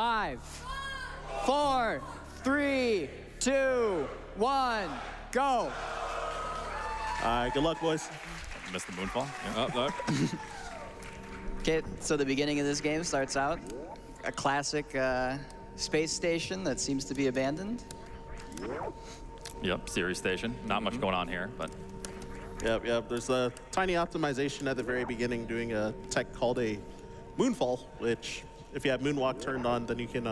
5, 4, 3, 2, 1, go. All right, good luck, boys. Missed the moonfall. Yeah. Oh, no. Okay, so the beginning of this game starts out a classic space station that seems to be abandoned. Yep, Ceres station. Not much going on here, but. Yep. There's a tiny optimization at the very beginning doing a tech called a moonfall, which if you have moonwalk turned on, then you can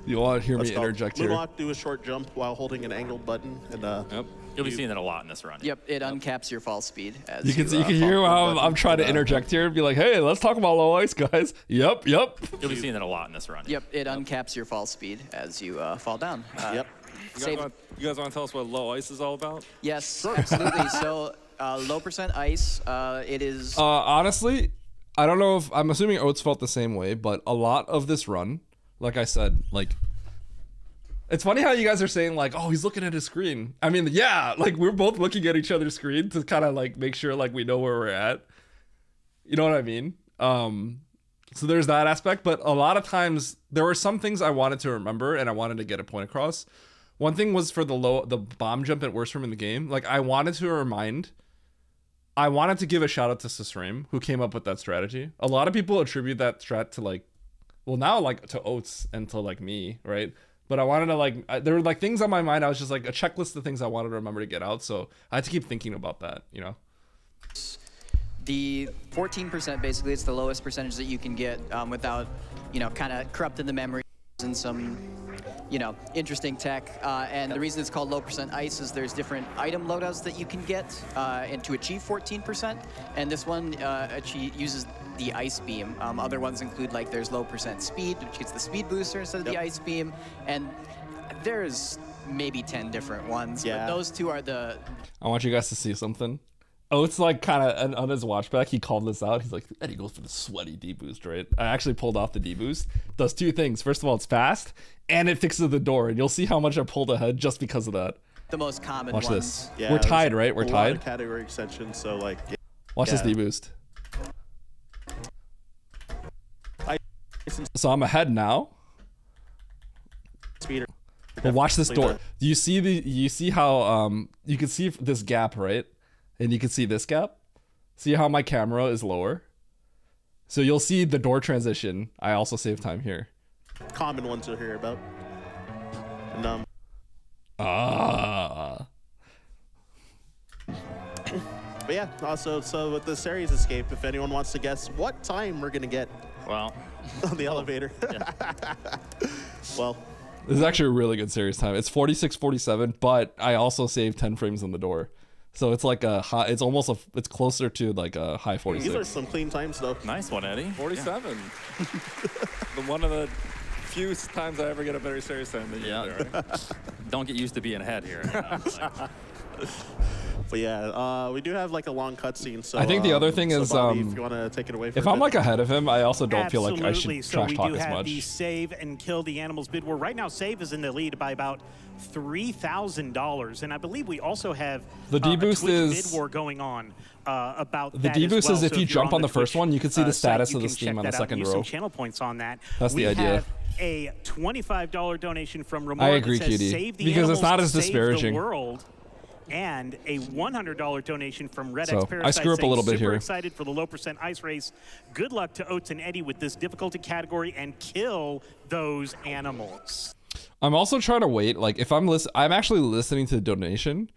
you want to hear me interject here? Moonwalk, do a short jump while holding an angled button, and yep. You'll be seeing that a lot in this run. Yep, it uncaps your fall speed. As you can hear how I'm trying to interject here and be like, hey, let's talk about low ice, guys. Yep. You'll be seeing that a lot in this run. Yep, it uncaps your fall speed as you fall down. Yep. You guys want to tell us what low ice is all about? Yes, absolutely. So low percent ice, it is... honestly, I don't know if... I'm assuming Oats felt the same way, but a lot of this run, like I said, like... It's funny how you guys are saying, like, oh, he's looking at his screen. I mean, yeah, like, we're both looking at each other's screen to kind of, like, make sure, like, we know where we're at. You know what I mean? So there's that aspect, but a lot of times, there were some things I wanted to remember, and I wanted to get a point across. One thing was for the bomb jump at worst room in the game. Like, I wanted to give a shout out to Sisrame, who came up with that strategy. A lot of people attribute that strat to, like, well, now, like, to Oats and to, like, me, right? But I wanted to, like, there were, like, things on my mind. I was just, like, a checklist of things I wanted to remember to get out. So I had to keep thinking about that, you know? The 14%, basically, it's the lowest percentage that you can get without, you know, kind of corrupting the memory and some, you know, interesting tech. And the reason it's called low percent ice is there's different item loadouts that you can get and to achieve 14%. And this one uses the ice beam. Other ones include, like, there's low percent speed, which gets the speed booster instead of the ice beam. And there's maybe 10 different ones, but those two are the... I want you guys to see something. Oats, like, kind of on his watchback, he called this out. He's like, Eddie goes for the sweaty D-boost, right? I actually pulled off the D-boost. Does two things. First of all, it's fast, and it fixes the door, and you'll see how much I pulled ahead just because of that. The most common Watch ones. this. Yeah, we're tied, right? We're tied. Lot of category extensions, so, like... Watch this D-boost. So I'm ahead now. But watch this door. Do you see you see how you can see this gap, right? And you can see this gap. See how my camera is lower? So you'll see the door transition. I also save time here. Common ones you'll hear about. And, but yeah, also, so with the series escape, if anyone wants to guess what time we're gonna get well on the elevator. Well, this is actually a really good series time. It's 46:47, but I also saved 10 frames on the door. So it's like a high, it's almost it's closer to like a high 46. These are some clean times though. Nice one, Eddie. 47. One of the few times I ever get a better series time than you do, right? Don't get used to being ahead here. But yeah, we do have like a long cutscene. So I think the other thing is, Bobby, if you want to take it away. If I'm like ahead of him, I also don't feel like I should trash talk as much. So we do have the save and kill the animals bid war. Right now, save is in the lead by about $3,000, and I believe we also have the D-boost bid war going on about the D-boost is if you jump on the first one, you can see the status of the Steam on the second row. Some channel points on that. That's the idea. Have a $25 donation from Ramon. I agree, Cutie, because it's not as disparaging. And a $100 donation from Red So X Parasite. I screw up a little bit here. Super excited for the low percent ice race. Good luck to Oats and Eddie with this difficulty category and kill those animals. I'm also trying to wait. Like if I'm actually listening to the donation,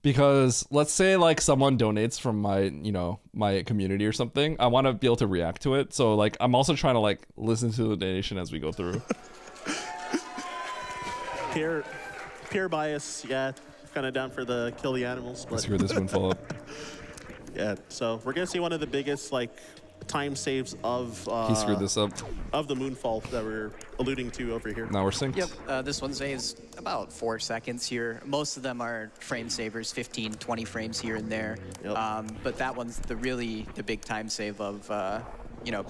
because let's say like someone donates from my, you know, my community or something. I want to be able to react to it. So like I'm also trying to like listen to the donation as we go through. Peer bias, yeah. Kind of down for the kill the animals. But Screw this one fall up. Yeah, so we're gonna see one of the biggest like time saves of he screwed this up of the moonfall that we're alluding to over here. Now we're synced. Yep, this one saves about 4 seconds here. Most of them are frame savers, 15, 20 frames here and there. Yep. But that one's the big time save of you know,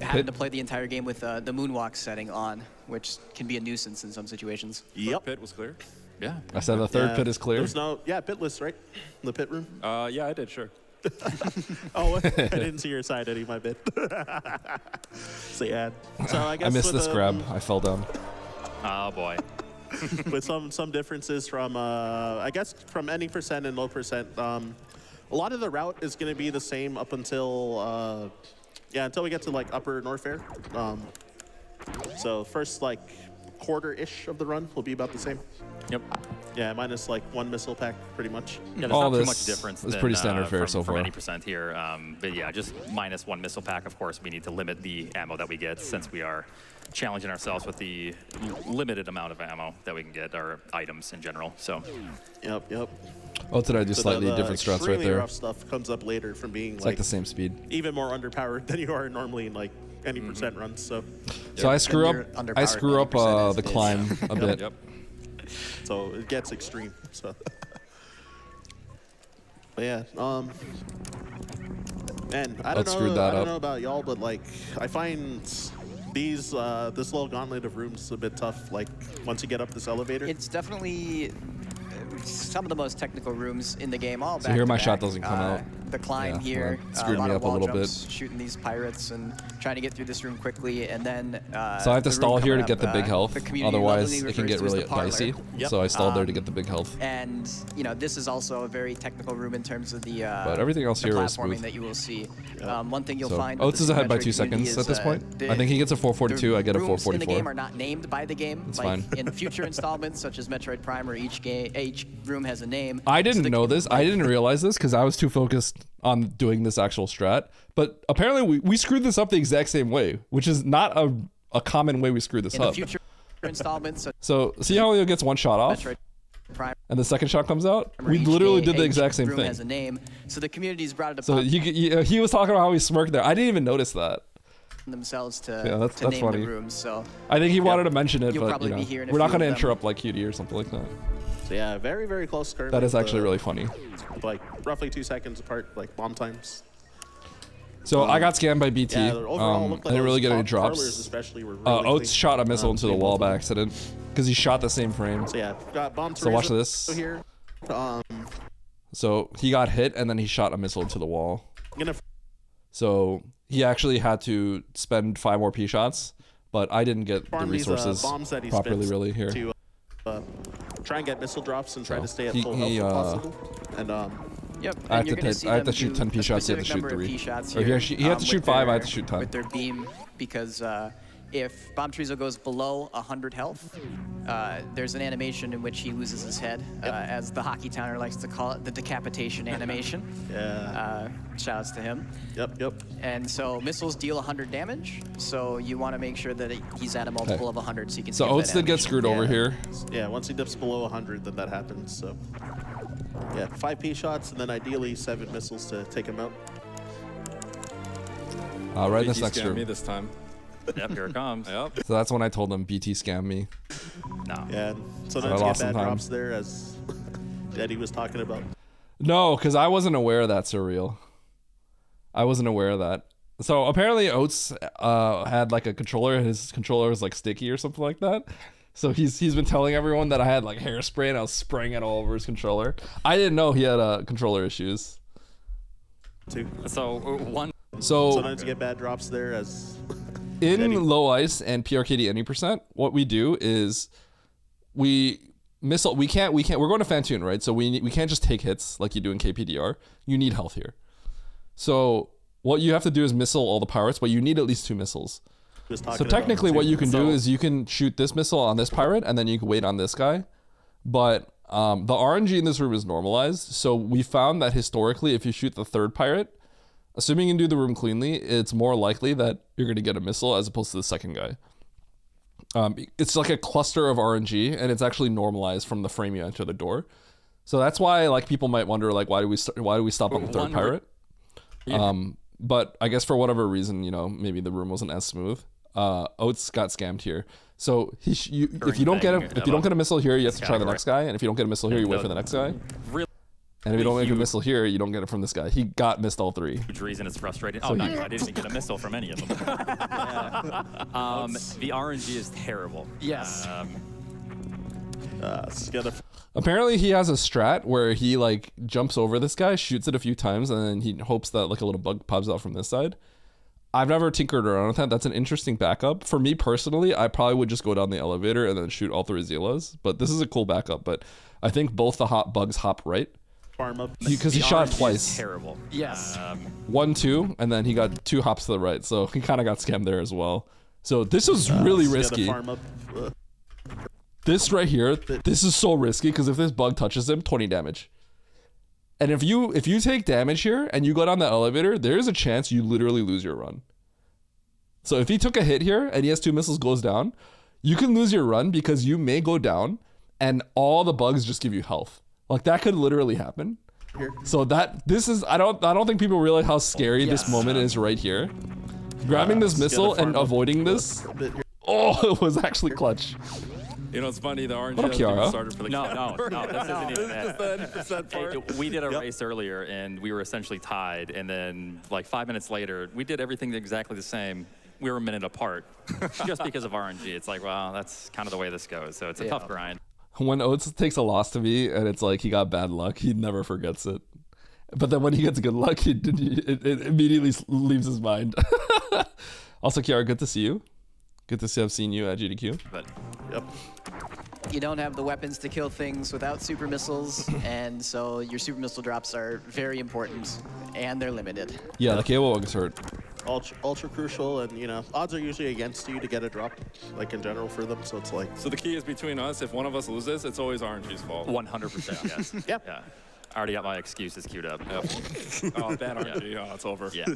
having to play the entire game with the moonwalk setting on, which can be a nuisance in some situations. Yep. Pit was clear. Yeah. I said the third pit is clear. There's no, pitless, right? In the pit room? Yeah, I did, sure. Oh, I didn't see your side, Eddie. My bad. So yeah. So I guess I missed with, this grab. I fell down. Oh boy. with some differences from I guess from any percent and low percent. A lot of the route is going to be the same up until until we get to like upper Norfair. So first like quarter-ish of the run will be about the same. Yep. Yeah, minus like 1 missile pack, pretty much. Yeah, there's All not too this much difference. is than, pretty standard fare so from far. any percent here, but yeah, just minus 1 missile pack. Of course, we need to limit the ammo that we get since we are challenging ourselves with the limited amount of ammo that we can get, or items in general. So. Yep. Oh, did I do slightly different strats right extremely there? rough stuff comes up later from being It's like the same speed. even more underpowered than you are normally in like any percent runs. So I screw you're up. underpowered I screw up 80% as the it is. climb a bit. Yep. so it gets extreme. So. But yeah, man, I don't screwed know. that I don't up. know about y'all, but like I find these this little gauntlet of rooms a bit tough. Like once you get up this elevator. It's definitely some of the most technical rooms in the game. All So back here to my back. shot doesn't come out. The climb Yeah, here, well, screwed lot me of up a wall little jumps, shooting these pirates and trying to get through this room quickly, and then. So I have to the room stall here to coming get the up, big health. the community Otherwise, lovingly it can get refers to really as the parlor. dicey. Yep. So I stalled there to get the big health. And you know, this is also a very technical room in terms of the. But everything else the here is platforming smooth. that you will see. One thing you'll So find. Oats is ahead by 2 Metroid community seconds at this is, point. the- I think he gets a 442. I get a rooms in the 444. game are not named by the game. It's like fine. in future installments, such as Metroid Prime, where each room has a name. I So didn't the- know this. I didn't realize this because I was too focused on doing this actual strat. But apparently we screwed this up the exact same way, which is not a common way we screw this In the up. future installments, such So see how he gets one shot as off Metroid Prime. and the second shot comes out? where We each literally game- did the each exact same room thing. has a name. So the community's brought it So upon he was talking about how he smirked there. I didn't even notice that. themselves to, Yeah, that's to name funny. the rooms. So I think he wanted to mention it, You'll but probably be here in a we're not few going to of them. interrupt like QD or something like that. So yeah, very very close curve. That is actually really funny. like roughly 2 seconds apart, like bomb times. So I got scammed by BT. Yeah, overall, looked I like didn't really those get any top parlors drops. especially were really Oats clean. shot a missile into the Clean wall both of by them. accident because he shot the same frame. So yeah, got bomb. So watch Teresa this. here. So he got hit and then he shot a missile into the wall. Gonna So he actually had to spend 5 more P shots, but I didn't get the farm these resources bombs that he properly spends really here. to try and get missile drops and try So to stay at he- full he, health if possible. And Yep. I have and you're to gonna take- see I have to them shoot do 10 P a shots, he had to specific shoot number of 3. P shots Or he here, had to shoot with 5, I had their- to shoot 10. With their beam, because if Bomb Trezo goes below 100 health, there's an animation in which he loses his head, as the hockey towner likes to call it, the decapitation animation. yeah, Shoutouts to him. yep. And so missiles deal 100 damage, so you want to make sure that he's at a multiple of 100 so you can So skip Oats that did get animation. screwed over Yeah. here. Yeah, once he dips below 100, then that happens. So yeah, 5 P shots and then ideally 7 missiles to take him out. Right in this BT next scammed me room. this time. Yep, here it comes. Yep. So that's when I told him BT scammed me. No. Yeah, and sometimes I you get lost some bad time. drops there, as Eddie was talking about. No, because I wasn't aware of that, Surreal. I wasn't aware of that. So apparently Oats had like a controller. His controller was like sticky or something like that. So he's been telling everyone that I had like hairspray and I was spraying it all over his controller. I didn't know he had controller issues. Too. So one. So Sometimes you get bad drops there, as in low ice and PRKD any percent, what we do is we missile. We're going to Fantoon, right? So we can't just take hits like you do in KPDR. You need health here. So what you have to do is missile all the pirates, but you need at least 2 missiles. he was talking So about technically too. what you can do So- is you can shoot this missile on this pirate and then you can wait on this guy. But the RNG in this room is normalized. So we found that historically, if you shoot the 3rd pirate, assuming you can do the room cleanly, it's more likely that you're going to get a missile as opposed to the 2nd guy. It's like a cluster of RNG and it's actually normalized from the frame you enter the door. So that's why like people might wonder like why do we stop on the 3rd pirate? But I guess for whatever reason, maybe the room wasn't as smooth. Oats got scammed here. So if you don't get a missile here, you have to try the next guy, and if you don't get a missile here, you wait for the next guy. Really And if you don't make a huge- missile here, you don't get it from this guy. He got missed all 3. Huge reason it's frustrating. Oh, no, I didn't even get a missile from any of them. The RNG is terrible. Yes. It's gonna. Apparently he has a strat where he like jumps over this guy, shoots it a few times, and then he hopes that like a little bug pops out from this side. I've never tinkered around with that. That's an interesting backup. For me personally, I probably would just go down the elevator and then shoot all 3 Zelas. But this is a cool backup. But I think both the bugs hop right. Farm up. Because he shot twice. Terrible. Yes. 1, 2, and then he got 2 hops to the right. So he kind of got scammed there as well. So this was really risky. Farm up. This right here, this is so risky because if this bug touches him, 20 damage. And if you take damage here and you go down the elevator, there is a chance you literally lose your run. So if he took a hit here and he has 2 missiles goes down, you can lose your run because you may go down and all the bugs just give you health. Like that could literally happen. So this is I don't think people realize how scary this moment is right here. Grabbing this missile and avoiding this. Oh, it was actually clutch. You know, it's funny, the orange What up, Kiara? started for the No, this isn't even Just that. the 80% part. We did a race earlier, and we were essentially tied. And then, like 5 minutes later, we did everything exactly the same. We were a minute apart, just because of RNG. It's like, well, that's kind of the way this goes. So it's a tough grind. When Oats takes a loss to me and it's like he got bad luck, he never forgets it. But then when he gets good luck, it immediately leaves his mind. Also, Kiara, good to see you. Good to see I've seen you at GDQ. But Yep. You don't have the weapons to kill things without super missiles, and so your super missile drops are very important, and they're limited. Yeah, the cable bug is hurt. Ultra crucial, and you know, odds are usually against you to get a drop, like in general for them. So it's like. So the key is between us. If one of us loses, it's always RNG's fault. 100%, yes. Yep. Yeah. I already got my excuses queued up. Yep. Oh, bad RNG. Oh, it's over. Yeah.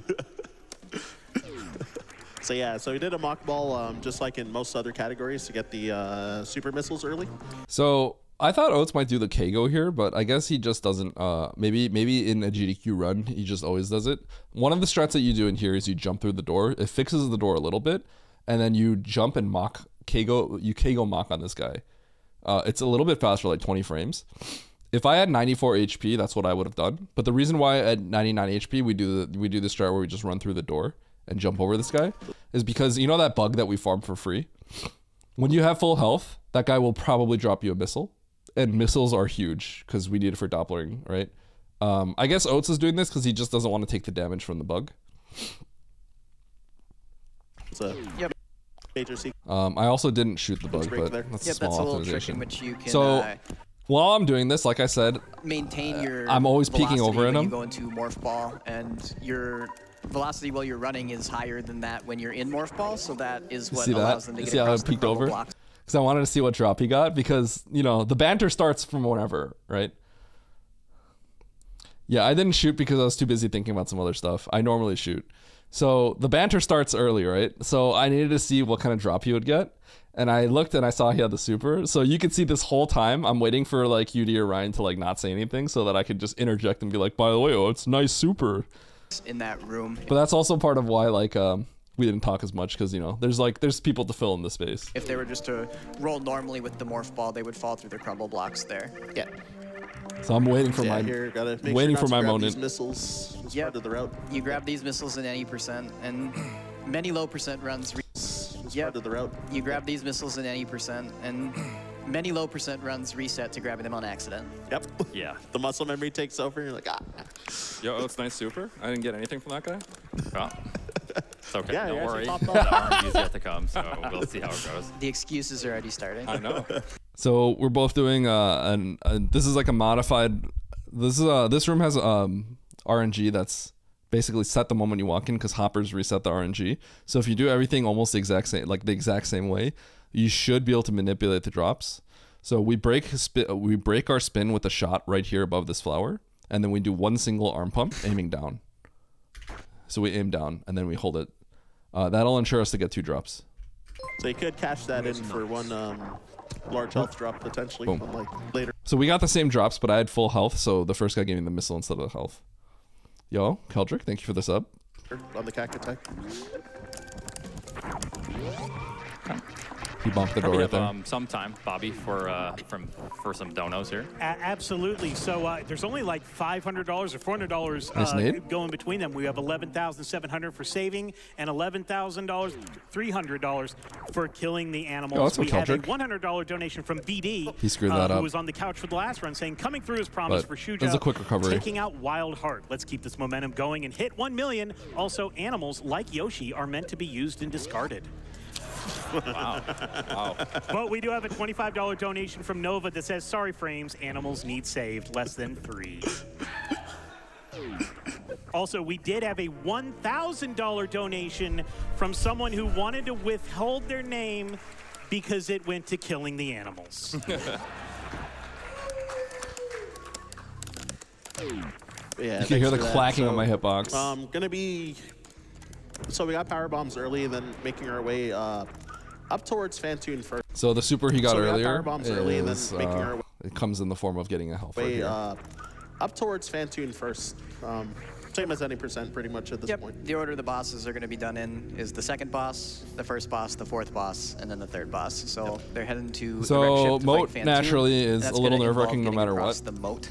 So yeah, so we did a mock ball, just like in most other categories, to get the super missiles early. So I thought Oats might do the Kago here, but I guess he just doesn't. Maybe in a GDQ run, he just always does it. One of the strats that you do in here is you jump through the door. It fixes the door a little bit, and then you jump and mock Kago. You Kago mock on this guy. It's a little bit faster, like 20 frames. If I had 94 HP, that's what I would have done. But the reason why at 99 HP we do the strat where we just run through the door and jump over this guy is because you know that bug that we farmed for free? When you have full health, that guy will probably drop you a missile. And missiles are huge because we need it for Dopplering, right? I guess Oats is doing this because he just doesn't want to take the damage from the bug. It's a major sequence. I also didn't shoot the bug, break but there. that's a Yep, small that's a little trick in optimization. which you can So while I'm doing this, like I said, maintain your I'm always peeking velocity over at when him. you go into Morph Ball, and your velocity while you're running is higher than that when you're in Morph Ball, so that is what see allows that? them to get See how I across the peeked crumble over? blocks. Because I wanted to see what drop he got because, you know, the banter starts from whenever, right? Yeah, I didn't shoot because I was too busy thinking about some other stuff. I normally shoot. So the banter starts early, right? So I needed to see what kind of drop he would get. And I looked and I saw he had the super. So you could see this whole time I'm waiting for like UD or Ryan to like not say anything so that I could just interject and be like, by the way, oh, it's nice super. In that room. But that's also part of why like we didn't talk as much because, you know, there's people to fill in the space. If they were just to roll normally with the Morph Ball, they would fall through the crumble blocks there. Yeah. So I'm waiting for my Here, gotta make waiting sure for not my to grab moment. these missiles as Yep. part of the route. You grab these missiles in any percent, and many low percent runs. As Yep. part of the route. You grab these missiles in any percent, and many low percent runs reset to grabbing them on accident. Yep. Yeah. The muscle memory takes over, and you're like, ah. Yo, it's nice super. I didn't get anything from that guy. Well, it's okay. Yeah, Don't you worry. actually The popped off. RNG's yet to come, so we'll see how it goes. The excuses are already starting. I know. So we're both doing this is like a modified. This room has RNG that's basically set the moment you walk in because hoppers reset the RNG. So if you do everything almost the exact same way, you should be able to manipulate the drops. So we break our spin with a shot right here above this flower, and then we do one single arm pump aiming down. So we aim down and then we hold it. That'll ensure us to get 2 drops. So you could cash that in for one large health drop potentially, Boom. but like later. So we got the same drops, but I had full health, so the first guy gave me the missile instead of the health. Yo, Keldrick, thank you for the sub. On the CAC attack. He bumped the door We right have there. some time, Bobby, for some donos here. Absolutely. So there's only like $500 or $400 Nice nade. going between them. We have $11,700 for saving and $11,000, $300 for killing the animals. Oh, that's a we have a Keldrick. $100 donation from BD. He screwed that Who up. was on the couch for the last run, saying coming through his promise But for Shuja. there's a quick recovery. Taking out Wild Heart. Let's keep this momentum going and hit 1 million. Also, animals like Yoshi are meant to be used and discarded. Wow. Wow. But we do have a $25 donation from Nova that says, sorry, Frames, animals need saved, less than 3. Also, we did have a $1,000 donation from someone who wanted to withhold their name because it went to killing the animals. Yeah, You can hear the thanks for that. clacking So, on my hitbox. Gonna be. So we got power bombs early, and then making our way up towards Fantoon first. So the super he got so we got earlier power bombs early and then is, making our it comes in the form of getting a health right way here. up towards Fantoon first. Same as any percent, pretty much at this Yep. point. The order the bosses are going to be done in is the second boss, the first boss, the fourth boss, and then the third boss. So they're heading to the wreck So ship to moat fight Fantoon, naturally and is that's a little gonna involve nerve-wracking no getting matter across what. The moat.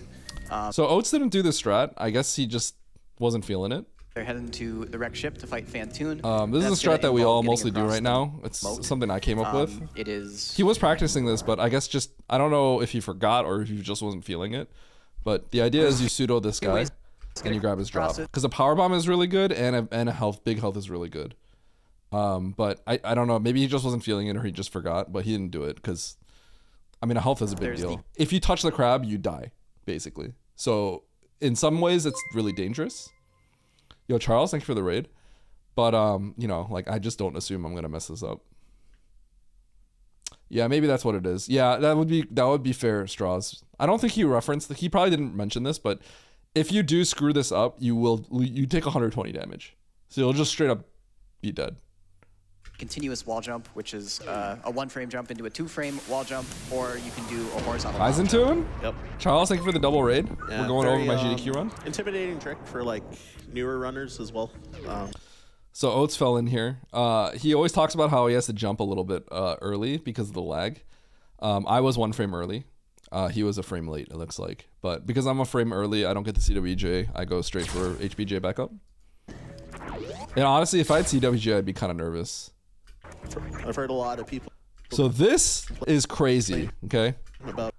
So Oats didn't do this strat. I guess he just wasn't feeling it. They're heading to the wreck ship to fight Fantoon. This That's is a gonna strat that we involve all getting mostly do across right the now. It's moat. something I came up with. It is. He was practicing this, but I guess just I don't know if he forgot or if he just wasn't feeling it. But the idea is you pseudo this guy and you grab his drop because a power bomb is really good and a big health is really good. But I don't know. Maybe he just wasn't feeling it or he just forgot. But he didn't do it because I mean a health is a big deal. If you touch the crab, you die basically. So in some ways, it's really dangerous. Yo, Charles, thank you for the raid. But you know, like I just don't assume I'm gonna mess this up. Yeah, maybe that's what it is. Yeah, that would be fair, Straws. I don't think he referenced. He probably didn't mention this, but if you do screw this up, you take 120 damage. So you'll just straight up be dead. Continuous wall jump, which is a 1-frame jump into a 2-frame wall jump, or you can do a horizontal. Eyes into him. Yep. Charles, thank you for the double raid. Yeah, We're going very, over my GDQ run. Intimidating trick for like newer runners as well. So Oats fell in here. He always talks about how he has to jump a little bit early because of the lag. I was 1 frame early. He was a frame late, it looks like. But because I'm a frame early, I don't get the CWJ. I go straight for HBJ backup. And honestly, if I had CWJ, I'd be kind of nervous. I've heard a lot of people So this is crazy, okay? about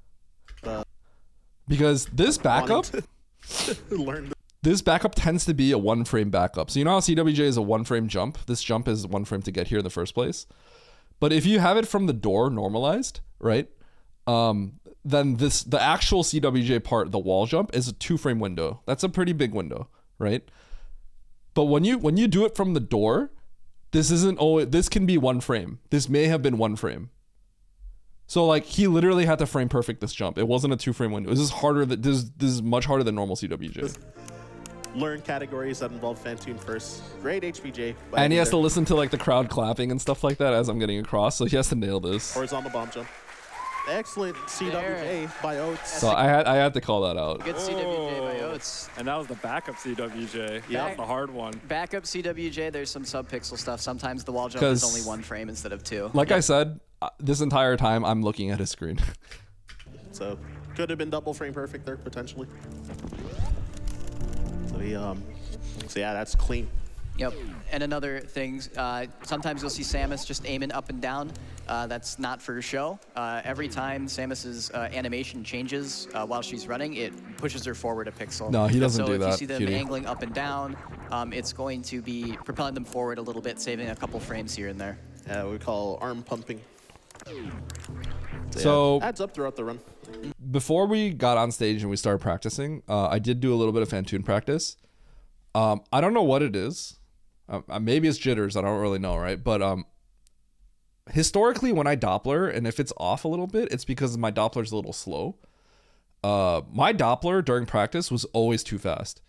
Because this backup, learn. this backup tends to be a 1-frame backup. So you know how CWJ is a 1-frame jump? This jump is 1 frame to get here in the first place. But if you have it from the door normalized, right? Then the actual CWJ part, the wall jump, is a 2-frame window. That's a pretty big window, right? But when you do it from the door, this can be 1 frame. This may have been 1 frame. So like he literally had to frame perfect this jump. It wasn't a 2-frame window. This is harder. This is much harder than normal CWJ. Learn categories that involve Fantoon first. Great HBJ. And he has to listen to like the crowd clapping and stuff like that as I'm getting across. So he has to nail this. Horizontal bomb jump. Excellent CWJ by Oats. So I had to call that out. Good CWJ by Oats. And that was the backup CWJ. Yeah. That's the hard one. Backup CWJ, there's some sub-pixel stuff. Sometimes the wall jump is only 1 frame instead of 2. Like I said, this entire time I'm looking at his screen. So could have been double frame perfect there potentially. So yeah, that's clean. Yep. And another thing, sometimes you'll see Samus just aiming up and down. That's not for show. Every time Samus's animation changes while she's running, it pushes her forward a pixel. No, he doesn't do So if that, you see them cutie. angling up and down, it's going to be propelling them forward a little bit, saving a couple frames here and there. Yeah, we call arm pumping. So yeah, adds up throughout the run. before we got on stage and we started practicing, I did do a little bit of Fantoon practice. I don't know what it is. Maybe it's jitters. I don't really know, right? But historically, when I Doppler, and if it's off a little bit, it's because my Doppler's a little slow. My Doppler during practice was always too fast.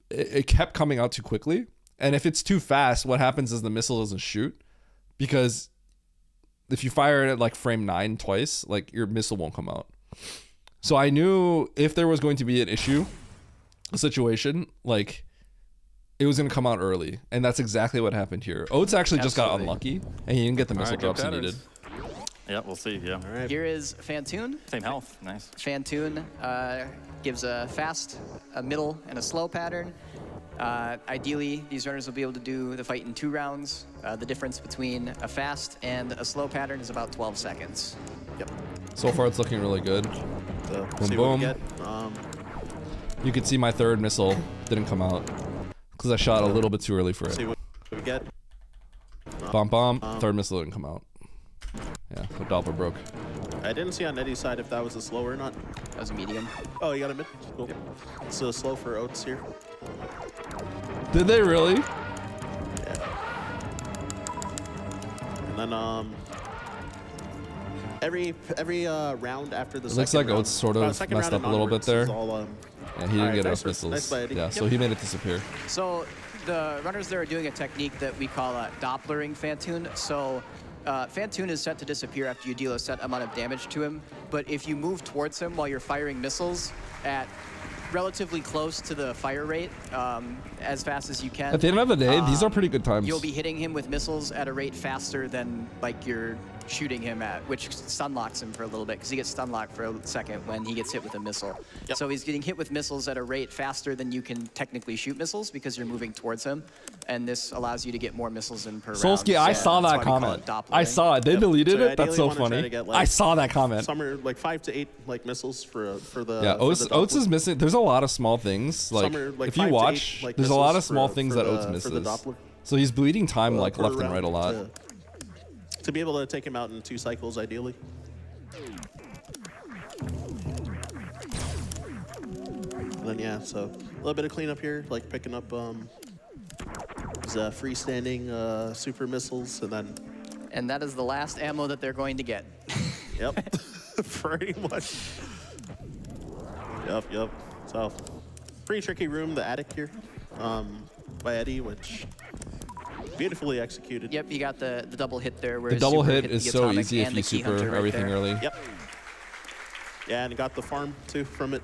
It kept coming out too quickly. And if it's too fast, what happens is the missile doesn't shoot. Because if you fire it at like frame 9 twice, like your missile won't come out. So I knew if there was going to be an issue, a situation, like it was going to come out early. And that's exactly what happened here. Oats actually just got unlucky and he didn't get the missile drops he needed. Yeah, we'll see. Yeah. All right. Here is Fantoon. Same health. Nice. Fantoon gives a fast, a middle, and a slow pattern. Ideally, these runners will be able to do the fight in 2 rounds. The difference between a fast and a slow pattern is about 12 seconds. Yep. So far, it's looking really good. So, Boom, see boom. what we get. You can see my 3rd missile didn't come out because I shot a little bit too early for See it. what we get. Bomb, bomb. 3rd missile didn't come out. Yeah, the Doppler broke. I didn't see on Eddie's side if that was a slow or not. That was a medium. Oh, you got a mid? Cool. So slow for Oats here. Did they really? Yeah. And then every round after the It looks like Oats sort of messed up a little bit there. Yeah, he didn't get enough missiles. Nice play, Eddie. Yeah, so he made it disappear. So the runners there are doing a technique that we call Dopplering Fantoon. So Fantoon is set to disappear after you deal a set amount of damage to him, but if you move towards him while you're firing missiles at relatively close to the fire rate, as fast as you can. At the end of the day, these are pretty good times. You'll be hitting him with missiles at a rate faster than like you're shooting him at, which stun locks him for a little bit because he gets stun locked for a second when he gets hit with a missile. Yep. So he's getting hit with missiles at a rate faster than you can technically shoot missiles because you're moving towards him, and this allows you to get more missiles in per round. Solsky, I saw that's that why we call comment. it Dopplering. I saw it. They deleted So it. That's ideally so you wanna try funny. to get, like, I saw that comment. Some are like 5 to 8 like missiles for the. Yeah, for the Oats Doppler. is missing. There's a lot of small things. Like, Some are, like, if you 5 to 8, watch, like, there's a lot of missiles small for- things for that Oats the- misses. for the Doppler. So he's bleeding time like per left and round right a lot. To be able to take him out in 2 cycles, ideally. And then yeah, so a little bit of cleanup here, like picking up these freestanding super missiles, and then. And that is the last ammo that they're going to get. Yep, pretty much. Yep. So, pretty tricky room, the attic here, by Eddie, which beautifully executed. Yep, you got the double hit there. Where The double super hit the is so atomic easy if and you the key super hunter right everything there. early. Yep. Yeah, and got the farm too from it.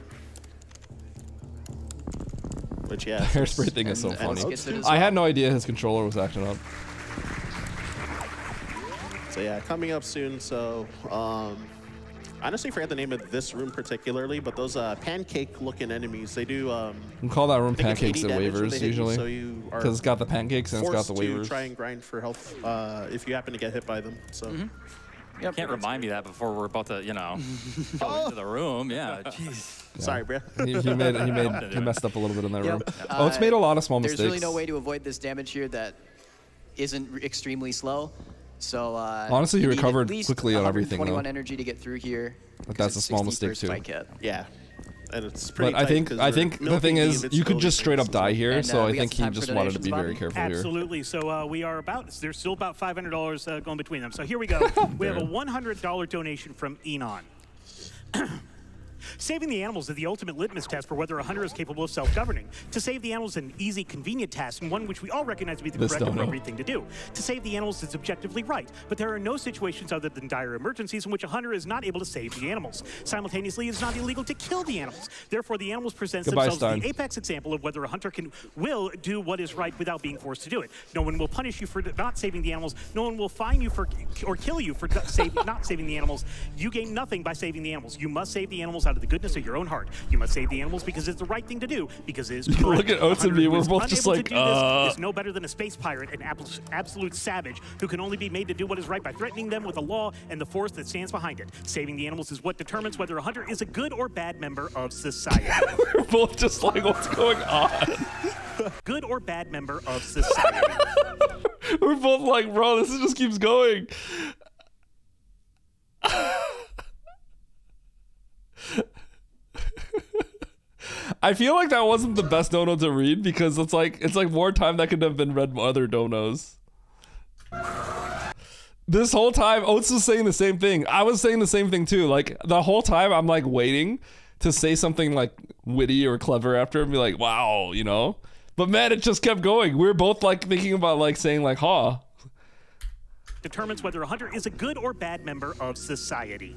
Which yeah. The hairspray thing is so And funny. gets it as I well. had no idea his controller was acting up. So yeah, coming up soon. So I honestly forget the name of this room particularly, but those pancake-looking enemies, they do. We call that room I think it's pancakes 80 and damage when waivers they hit you, usually. So you are Because it's got the pancakes and it's got forced the to waivers. try and grind for health if you happen to get hit by them. So. Yep. Can't remind me that before we're about to, go into the room. Yeah, jeez. Sorry, bro. He messed up a little bit in that Yep. room. Oats made a lot of small There's mistakes. really no way to avoid this damage here that isn't extremely slow. So Honestly, he you need recovered at least quickly on everything, 121 though. energy to get through here. But 'cause that's a it's small 60 mistake, first too. fight kit. Yeah. And it's pretty But I tight think 'cause the we're thing milking is you could invincibility just straight up things. die here. And, So I we got think some he time for just wanted to be donations, very Bobby? careful here. Absolutely. So we are there's still about $500 going between them. So here we go. We have a $100 donation from Enon. Saving the animals is the ultimate litmus test for whether a hunter is capable of self-governing. To save the animals is an easy, convenient task, and one which we all recognize to be the This correct, dono. appropriate thing to do. To save the animals is objectively right, but there are no situations other than dire emergencies in which a hunter is not able to save the animals. Simultaneously, it is not illegal to kill the animals. Therefore, the animals present Goodbye, themselves as Stein. the apex example of whether a hunter will do what is right without being forced to do it. No one will punish you for not saving the animals. No one will fine you for or kill you for not saving the animals. You gain nothing by saving the animals. You must save the animals out of the goodness of your own heart. You must save the animals because it's the right thing to do, because it is correct. Look at Oats A and me, hunter who we're is both just unable like, to do this is no better than a space pirate, an absolute savage who can only be made to do what is right by threatening them with the law and the force that stands behind it. Saving the animals is what determines whether a hunter is a good or bad member of society. We're both just like, what's going on? Good or bad member of society. We're both like, bro, this just keeps going. I feel like that wasn't the best dono to read because it's like more time that could have been read by other donos. This whole time, Oats was saying the same thing. I was saying the same thing too. Like the whole time, I'm like waiting to say something like witty or clever after and be like, wow, you know? But man, it just kept going. We were both like thinking about like saying like, huh. Determines whether a hunter is a good or bad member of society.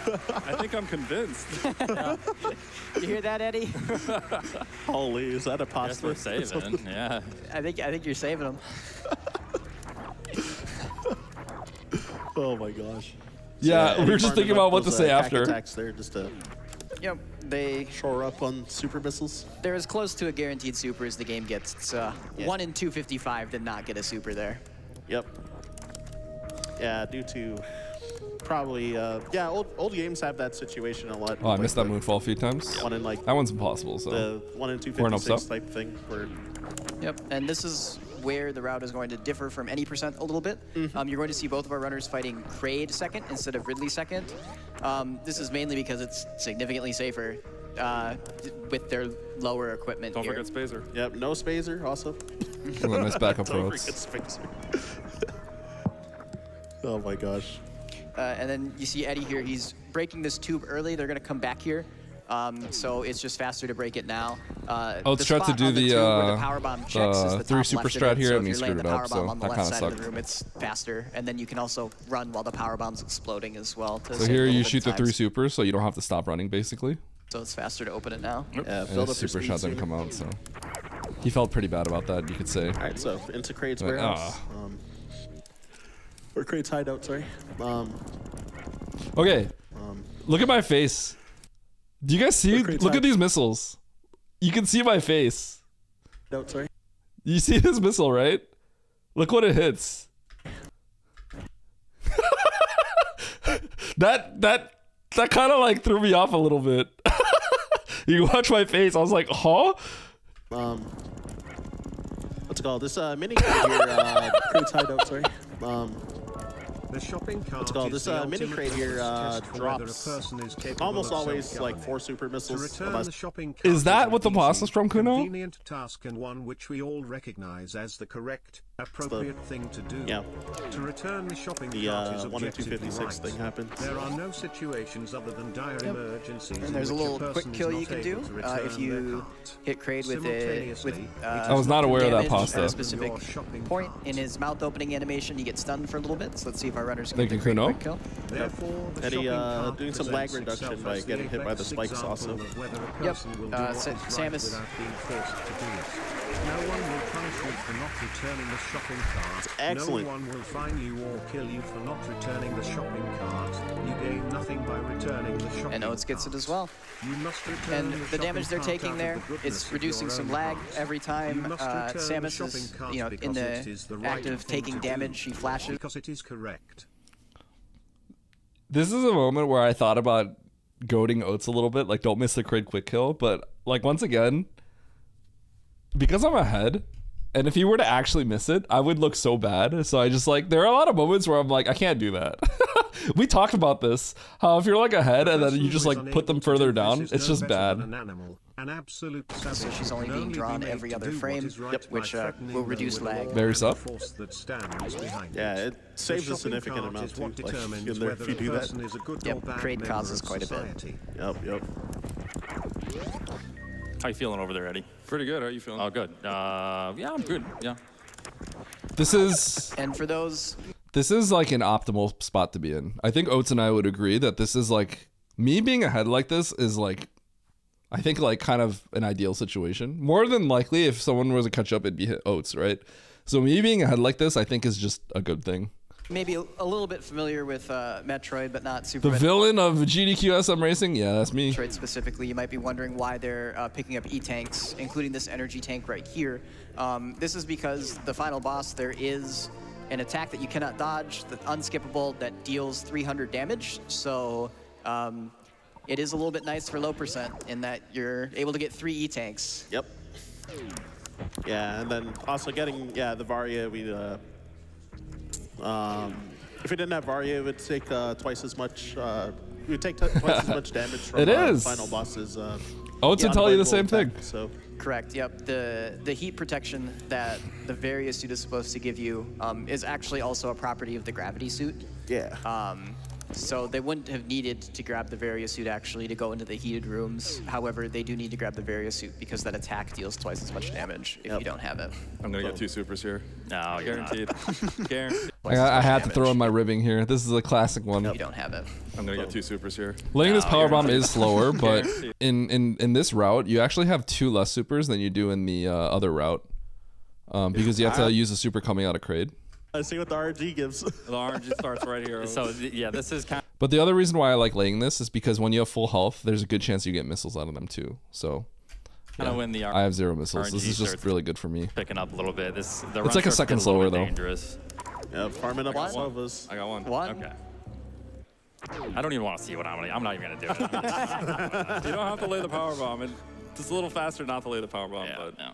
I think I'm convinced. You hear that, Eddie? Holy, is that a Guess pasta? we're saving. Yeah. I think you're saving them. Oh my gosh. Yeah, we were just thinking about what to say after. Attacks there just to Yep, they shore up on super missiles. they're as close to a guaranteed super as the game gets. It's 1 in 255 did not get a super there. Yep. Yeah, due to probably yeah, old games have that situation a lot. Oh, I missed that moonfall a few times. One in like That one's impossible. So the 1 in We're an 256 upset. type thing. Where Yep, and this is where the route is going to differ from any percent a little bit. You're going to see both of our runners fighting Kraid second instead of Ridley second. This is mainly because it's significantly safer with their lower equipment Don't here. forget Spazer. yep, no spazer also. nice backup for Don't Oats. forget spazer. Oh my gosh. And then you see Eddie here, he's breaking this tube early. They're going to come back here. So it's just faster to break it now. Oats tried to do the powerbomb checks is the 3 top super left of strat it. here So and if he you're laying screwed it the up, powerbomb so on the that left kind of side of sucked. the room, it's faster. And then you can also run while the powerbomb's exploding as well. To So save a here little you bit shoot of the time. 3 supers, so you don't have to stop running, basically. So it's faster to open it now. Yeah, And build the up your super speed shot didn't sooner. come out, so he felt pretty bad about that, you could say. All right, so into Kraid's But, warehouse. Or Kraid's hideout, sorry. Okay, look at my face. Do you guys see? Kraid's Look at these missiles. You can see my face. Hideout, sorry. You see this missile, right? Look what it hits. that kind of like threw me off a little bit. You watch my face. I was like, huh? What's it called? This mini crate here, Kraid's hideout, sorry. The shopping cart What's it called? is This the mini ultimate crate here test for whether a drops person is capable almost of always like self-governing. 4 super To missiles. return unless- the shopping cart Is that what the an boss easy, is from, Kuno? convenient task and one which we all recognize as the correct, appropriate thing to do. Yeah. To return the shopping The cart is 1 in objectively 256 right. thing happens. There are no situations other than dire emergencies And in there's a which little person quick is kill not you can able do to return if their you cart. hit Kraid with Simultaneously, I was not aware of that damage pasta. at a specific Your shopping point cart. in his mouth opening animation. You get stunned for a little bit. So let's see if our runners can Thank get you, the Kuno. quick kill. Therefore, the Eddie, shopping cart doing some lag presents reduction itself by as the getting hit by the apex spikes example also. of whether a Yep, person will do what is right Samus- without being forced to do it. No one will punish you for not returning the shopping cart. Excellent. No one will fine you or kill you for not returning the shopping cart. You gain nothing by returning the shopping cart. And Oates gets it as well. You must return And the the shopping damage they're cart taking out there, of the goodness it's of reducing your some own lag heart. every time You must return the Samus shopping is, cart in because it is the the right act of thing taking to do. damage, she flashes. Because it is correct. This is a moment where I thought about goading Oats a little bit, like don't miss the Kraid quick kill, but like once again, because I'm ahead, and if he were to actually miss it, I would look so bad. So I just like, there are a lot of moments where I'm like, I can't do that. We talked about this, how if you're like ahead and then you just like put them further down, it's just bad. An absolute So she's only being drawn every other frame, which will reduce lag. Berries up. Yeah, it saves a significant amount too. Like, in there, if you do that. Yep, Kraid causes quite a bit. Yep. How you feeling over there, Eddie? Pretty good. How are you feeling? Oh, good. Yeah, I'm good. Yeah. This is And for those, like an optimal spot to be in. I think Oats and I would agree that this is like, me being ahead like this is like, I think like kind of an ideal situation. More than likely, if someone was to catch up, it'd be Oats, right? So me being ahead like this, I think is just a good thing. maybe a little bit familiar with Metroid, but not super The familiar villain of GDQ SM Racing? Yeah, that's me. with Metroid specifically. You might be wondering why they're picking up E-tanks, including this energy tank right here. This is because the final boss, there is an attack that you cannot dodge, that's unskippable, that deals 300 damage. So it is a little bit nice for low percent in that you're able to get 3 E-tanks. Yep. Yeah, and then also getting, the Varia, if we didn't have Varia, it would take twice as much, we would take twice as much damage from It is. final bosses. Oats would tell you the unavoidable same thing. attack, So, Correct, yep. The heat protection that the Various suit is supposed to give you is actually also a property of the gravity suit. yeah. So they wouldn't have needed to grab the Various suit actually to go into the heated rooms. However, they do need to grab the Various suit because that attack deals twice as much damage if you don't have it. I'm gonna get 2 supers here. No, you're not. Guaranteed. Guaranteed. I had to throw in my ribbing here. This is a classic one. If you don't have it. I'm gonna get 2 supers here. Laying this No, power you're bomb not. is slower, but in this route, you actually have 2 less supers than you do in the other route, because you have to use a super coming out of Kraid. Let's see what the RNG gives. The RNG starts right here. So yeah, this is kind But the other reason why I like laying this is because when you have full health, there's a good chance you get missiles out of them too. So of when the I have 0 missiles. RNG This is just starts really good for me. picking up a little bit. It's like a second slower, though. Dangerous. Yeah, farming up the Sovas. I got one. Okay. I don't even want to see what I'm not even gonna do it. You don't have to lay the power bomb. It's a little faster not to lay the power bomb, Yeah, but no.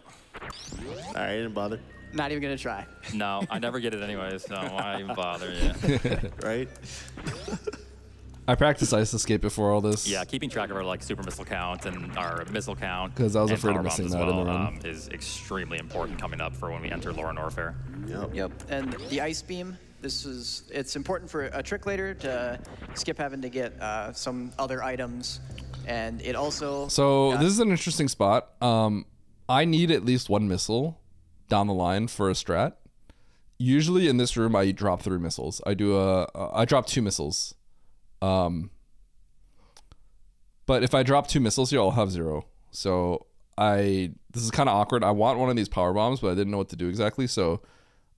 All right, didn't bother. Not even gonna try. No, I never get it anyway, so why even bother? Yeah. Right? I practiced Ice Escape before all this. Yeah, keeping track of our like super missile count and our missile count. 'Cause I was and afraid of power bombs missing as that in the well, run. is extremely important coming up for when we enter Lore and Warfare. Yep. And the ice beam. It's important for a trick later to skip having to get some other items, and it also. So this is an interesting spot. I need at least 1 missile down the line for a strat. Usually in this room, I drop 3 missiles. I drop 2 missiles. But if I drop 2 missiles here, I'll have 0. So this is kind of awkward. I want one of these power bombs, but I didn't know what to do exactly. So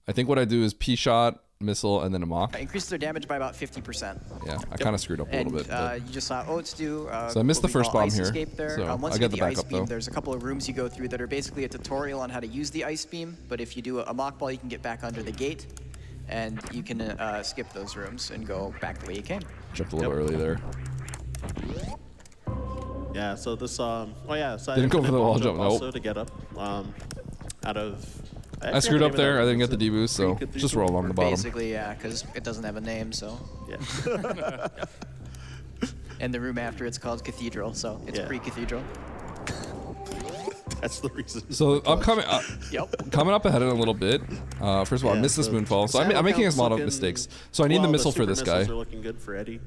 I think what I do is P-shot, missile, and then a mock. Increases their damage by about 50%. Yeah, I kind of screwed up a little bit. But You just saw Oats do. So I missed what the we first call bomb Ice here, Escape there. so Once I you got get the the ice backup, beam, though. there's a couple of rooms you go through that are basically a tutorial on how to use the ice beam. But if you do a mock ball, you can get back under the gate, and you can skip those rooms and go back the way you came. Jumped a little early there. Yeah, so this, oh yeah. So Didn't go for the wall jump, also nope. to get up out of... I screwed up there. I didn't get the D-boost, so just roll along the bottom. Basically, yeah, because it doesn't have a name, so. Yeah. And the room after it's called Cathedral, so it's Yeah. pre-Cathedral. That's the reason. So upcoming, Yep. coming up ahead in a little bit. First of all, I missed this moonfall, so I'm making a lot of mistakes. So I need the missile for this guy. Are looking good for Eddie.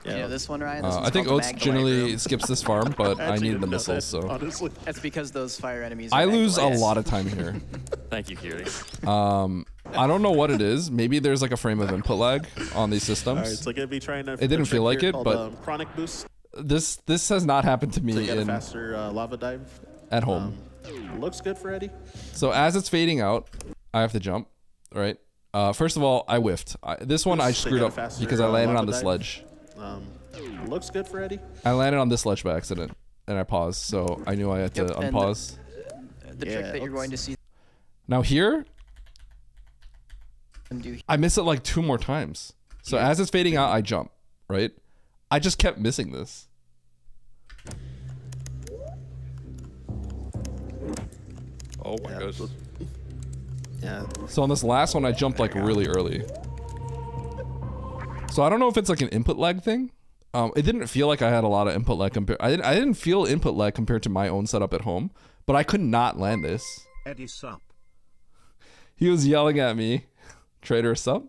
Yeah, this one, Ryan. This I one's think called the Oats Magdalene generally room. skips this farm, but I Actually, needed the no, missiles, that- so honestly. That's because those fire enemies. I are lose a Magdalenes. lot of time here. Thank you, Cutie. I don't know what it is. Maybe there's like a frame of input lag on these systems. All right, so gonna be trying to. It didn't feel like it, but chronic boost this has not happened to to me get a in faster lava dive. at home. Looks good for Eddie. So as it's fading out, I have to jump, right? First of all, I whiffed. This one I To screwed get a up faster, because I landed lava on the dive. sledge. Looks good for Eddie. I landed on this ledge by accident, and I paused, so I knew I had to Yep, and unpause. The trick that you're going to see Now here, them do. I miss it like 2 more times. So as it's fading out, I jump, right? I just kept missing this. oh my gosh. Yeah. So on this last one, I jumped like really early. So I don't know if it's like an input lag thing. It didn't feel like I had a lot of input lag compared. I didn't feel input lag compared to my own setup at home, but I could not land this. Eddie sup. He was yelling at me, "Trader sup?"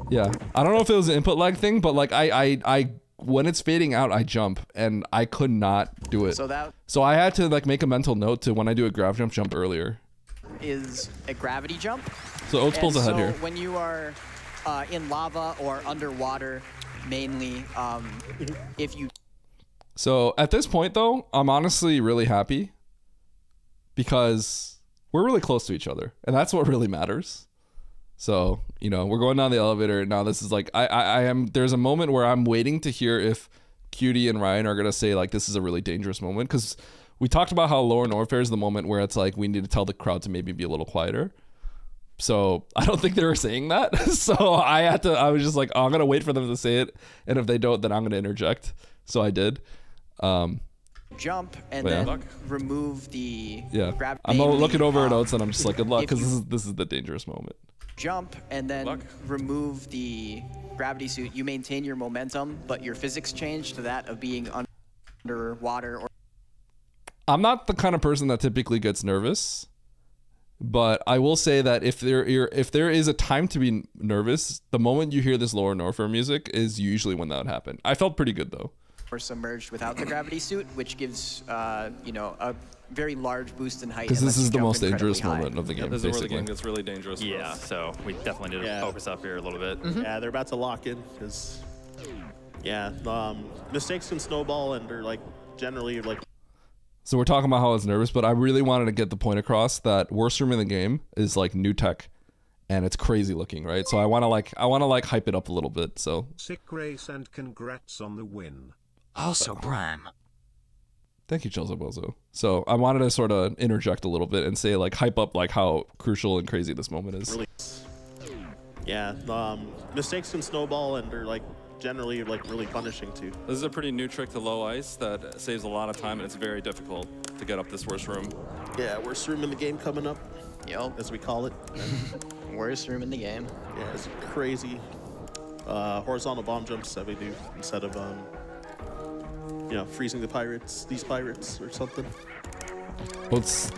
Yeah, I don't know if it was an input lag thing, but like I when it's fading out, I jump and I could not do it. So I had to like make a mental note to when I do a grav jump earlier. Is a gravity jump. So Oats pulls ahead here. When you are in lava or underwater, mainly, if you. So at this point, though, I'm honestly really happy because we're really close to each other, and that's what really matters. So, you know, we're going down the elevator now. This is like I am. There's a moment where I'm waiting to hear if Cutie and Ryan are gonna say like this is a really dangerous moment, because we talked about how Lore and Warfare is the moment where it's like we need to tell the crowd to maybe be a little quieter. So I don't think they were saying that. So I was just like, oh, I'm gonna wait for them to say it, and if they don't, then I'm gonna interject. So I did. Jump and Yeah. then remove the. Yeah, Grab I'm looking over at mainly, Oats and I'm just like, good luck, if because you- this is the dangerous moment. Jump and then remove the gravity suit. You maintain your momentum, but your physics change to that of being underwater. Or I'm not the kind of person that typically gets nervous, but I will say that if there is a time to be nervous, the moment you hear this Lore and Warfare music is usually when that would happen. I felt pretty good though. or submerged without the gravity suit, which gives you know, a very large boost in height. Because and this lets you is the jump most dangerous incredibly high. moment of the game, This is where the basically. game gets really dangerous. for Yeah, us. so we definitely need to focus up here a little bit. Yeah, they're about to lock in because, yeah, mistakes can snowball and they're like generally like. So we're talking about how I was nervous, but I really wanted to get the point across that worst room in the game is like new tech. and it's crazy looking, right? So I want to like hype it up a little bit. So Sick race and congrats on the win. Also, Bram. thank you, Chelsea Bozo. So I wanted to sort of interject a little bit and say like hype up like how crucial and crazy this moment is. Really, yeah, mistakes can snowball and they're like generally like really punishing too. This is a pretty new trick to low ice that saves a lot of time, and it's very difficult to get up this worst room. Yeah, worst room in the game coming up, Yep. as we call it. Worst room in the game. Yeah, it's crazy horizontal bomb jumps that we do instead of you know, freezing the pirates, these pirates or something. Let's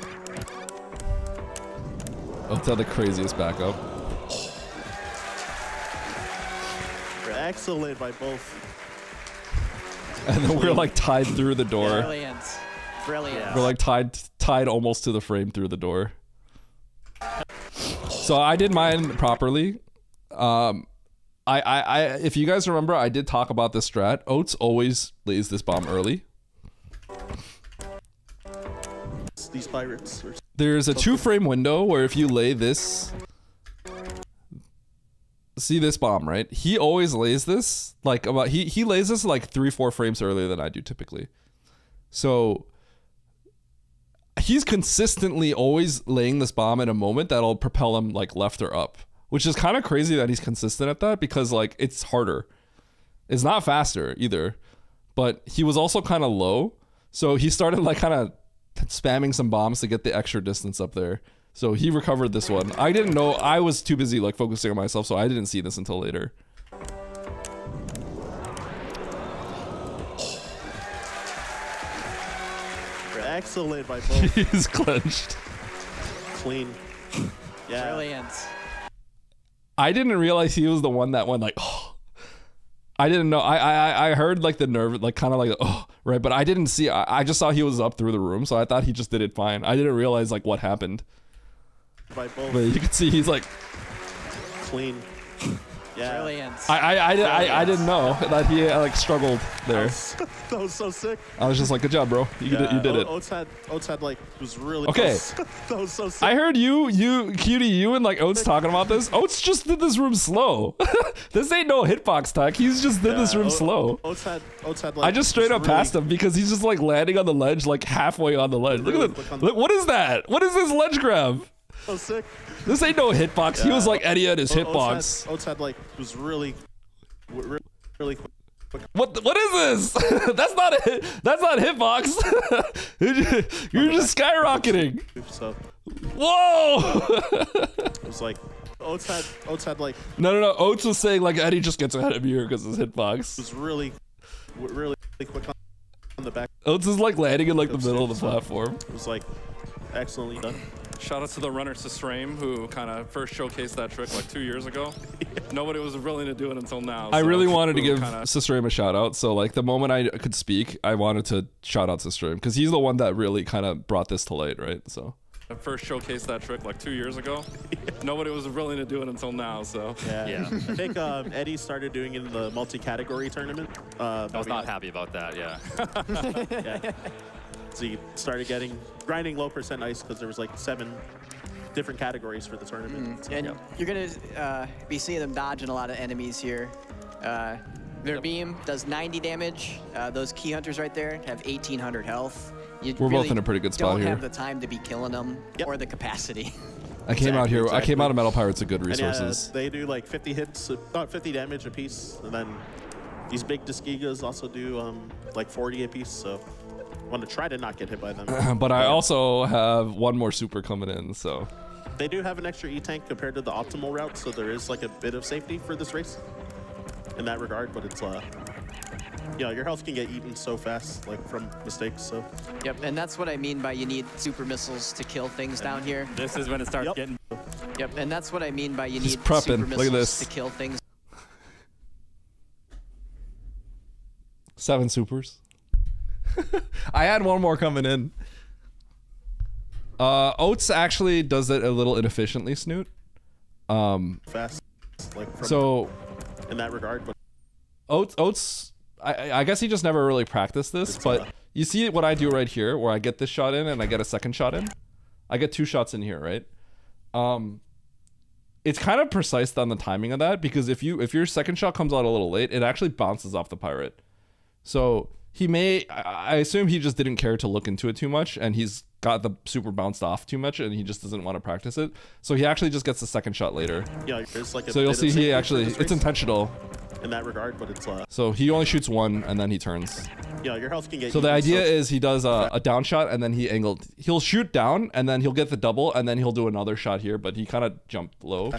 tell the craziest backup. Excellent by both. And then we're like tied through the door. Brilliant. Brilliant. We're like tied almost to the frame through the door. So I did mine properly. If you guys remember, I did talk about this strat. Oats always lays this bomb early. These pirates. There's a 2-frame window where if you lay this, see this bomb, right? He always lays this like about he lays this like 3-4 frames earlier than I do typically. So he's consistently always laying this bomb at a moment that'll propel him like left or up, which is kind of crazy that he's consistent at that because like it's harder. It's not faster either, but he was also kind of low. So he started like kind of spamming some bombs to get the extra distance up there. So he recovered this one. I didn't know. I was too busy like focusing on myself, so I didn't see this until later. Excellent by both. He's clenched. Clean. Yeah. Brilliant. I didn't realize he was the one that went like, oh. I didn't know. I heard like the nerve, like kind of like, oh, right. But I didn't see. I just saw he was up through the room, so I thought he just did it fine. I didn't realize like what happened. By both. But you can see he's like clean. Yeah. Brilliant. I didn't know that he like struggled there. That was so sick. I was just like, good job, bro. You did it. Oats had like was really okay. Close. That was so sick. I heard you and like Oats talking about this. Oats just did this room slow. This ain't no hitbox tech. He's just did this room slow. Oats had like. I just straight up really passed him because he's just like landing on the ledge, like halfway on the ledge. Look at that. Look, what is that? What is this ledge grab? So sick. This ain't no hitbox. He was like Eddie at his hitbox. Oats had like was really quick. What is this? That's not hitbox. You're just skyrocketing. So whoa. it was like Oats had like. No. Oats was saying like Eddie just gets ahead of me here because his hitbox. Was really quick on the back. Oats is like landing in like the middle of the platform. It was like excellently done. Shout out to the runner Sisrame, who kind of first showcased that trick like 2 years ago. Nobody was willing to do it until now. I really wanted to give kinda... Sisrame a shout out. So like the moment I could speak, I wanted to shout out Sisrame because he's the one that really kind of brought this to light, right? So. I first showcased that trick like 2 years ago. Nobody was willing to do it until now, so. Yeah. I think Eddie started doing it in the multi-category tournament. I was not happy about that, yeah. Yeah. So you started grinding low % ice because there was like 7 different categories for the tournament. And you're gonna be seeing them dodging a lot of enemies here. Their beam does 90 damage. Those key hunters right there have 1,800 health. We're both in a pretty good spot here. Don't have the time to be killing them or the capacity. I came out here. I came out of Metal Pirates with good resources. And, they do like 50 hits, about 50 damage a piece, and then these big Disgigas also do like 40 a piece. So. Want to try to not get hit by them. But I also have one more super coming in, so. They do have an extra E-tank compared to the optimal route, so there is like a bit of safety for this race in that regard, but it's, you know, your health can get eaten so fast, like from mistakes, so. Yep, and that's what I mean by you need super missiles to kill things down here. This is when it starts getting... Yep, and that's what I mean by you need prepping. super missiles Look at this. to kill things. 7 supers. I had one more coming in. Oats actually does it a little inefficiently, Snoot. Fast, like from so in that regard, but Oats, I guess he just never really practiced this, but you see what I do right here, where I get this shot in and I get a second shot in. I get 2 shots in here, right? it's kind of precise on the timing of that, because if your second shot comes out a little late, it actually bounces off the pirate. So he may, I assume he just didn't care to look into it too much, and he's got the super bounced off too much, and he just doesn't want to practice it. So he actually just gets the second shot later. Yeah, there's like a so you'll bit see of he safety actually, for this it's race intentional. in that regard, but it's So he only shoots one, and then he turns. yeah, your health can get. So the eaten, idea is he does a down shot, and then he'll shoot down, and then he'll get the double, and then he'll do another shot here, but he kind of jumped low.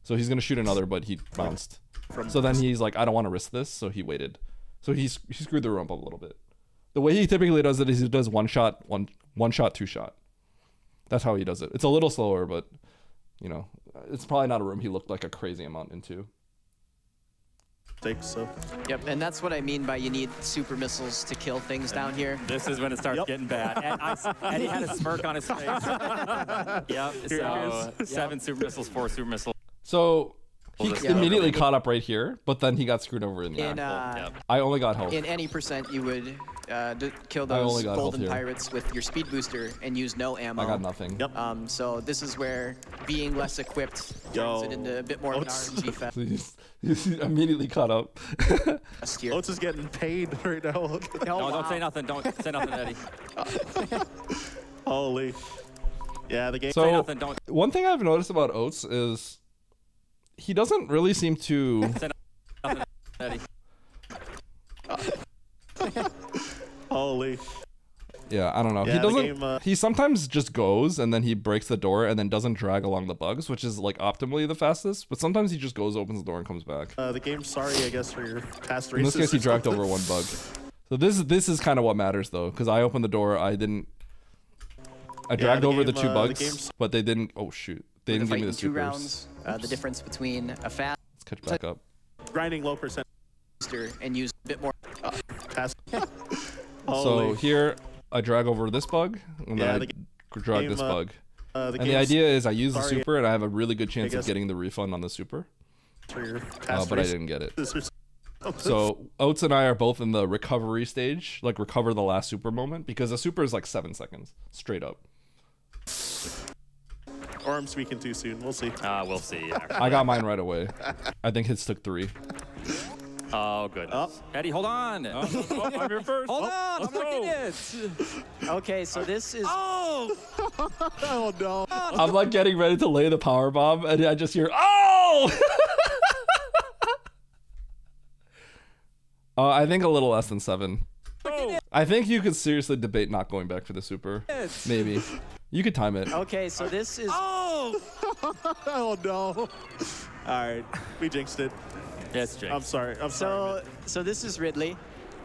So he's gonna shoot another, but he bounced. So then he's like, I don't want to risk this, so he waited. So he screwed the rump up a little bit. The way he typically does it is he does one shot, two shot. That's how he does it. It's a little slower, but you know, it's probably not a room he looked like a crazy amount into. So. Yep, and that's what I mean by you need super missiles to kill things down here. This is when it starts getting bad. And he had a smirk on his face. Yep. So 7 super missiles, 4 super missiles. So he immediately caught up right here, but then he got screwed over in the end. I only got health. In any percent, you would kill those golden pirates with your speed booster and use no ammo. I got nothing. Yep. So this is where being less equipped turns it into a bit more of an RNG fest. He's immediately caught up. Oats is getting paid right now. No, don't say nothing. Don't say nothing, Eddie. Holy. Yeah, the game. So say nothing. Don't. One thing I've noticed about Oats is he doesn't really seem to. Say nothing, Eddie. Holy. Yeah, I don't know. Yeah, He doesn't. game, he sometimes just goes and then he breaks the door and then doesn't drag along the bugs, which is like optimally the fastest. But sometimes he just goes, opens the door, and comes back. The game's sorry, I guess, for your past In races. this case, he dragged over one bug. So this is kind of what matters though, because I opened the door. I dragged over the 2 bugs, but they didn't. Oh shoot! They didn't give me the in 2 supers. rounds. The difference between a fast Let's catch back up. Grinding low percent. booster and use a bit more. Pass. So here I drag over this bug, and then I drag this bug. And the idea is I use the super, and I have a really good chance of getting the refund on the super. But I didn't get it. So Oats and I are both in the recovery stage, like recover the last super moment, because the super is like 7 seconds straight up. Or I'm speaking too soon. We'll see. We'll see. Actually. I got mine right away. I think his took 3. Oh, goodness. Eddie, hold on. I'm here first. Hold on. I'm looking at it. Okay, so this is. Oh no. I'm like getting ready to lay the power bomb, and I just hear, oh! I think a little less than 7. Oh. I think you could seriously debate not going back for the super. Maybe. You could time it. Okay, so this is. Oh no. All right, we jinxed it. Yes, Jake. I'm sorry. I'm sorry. So this is Ridley.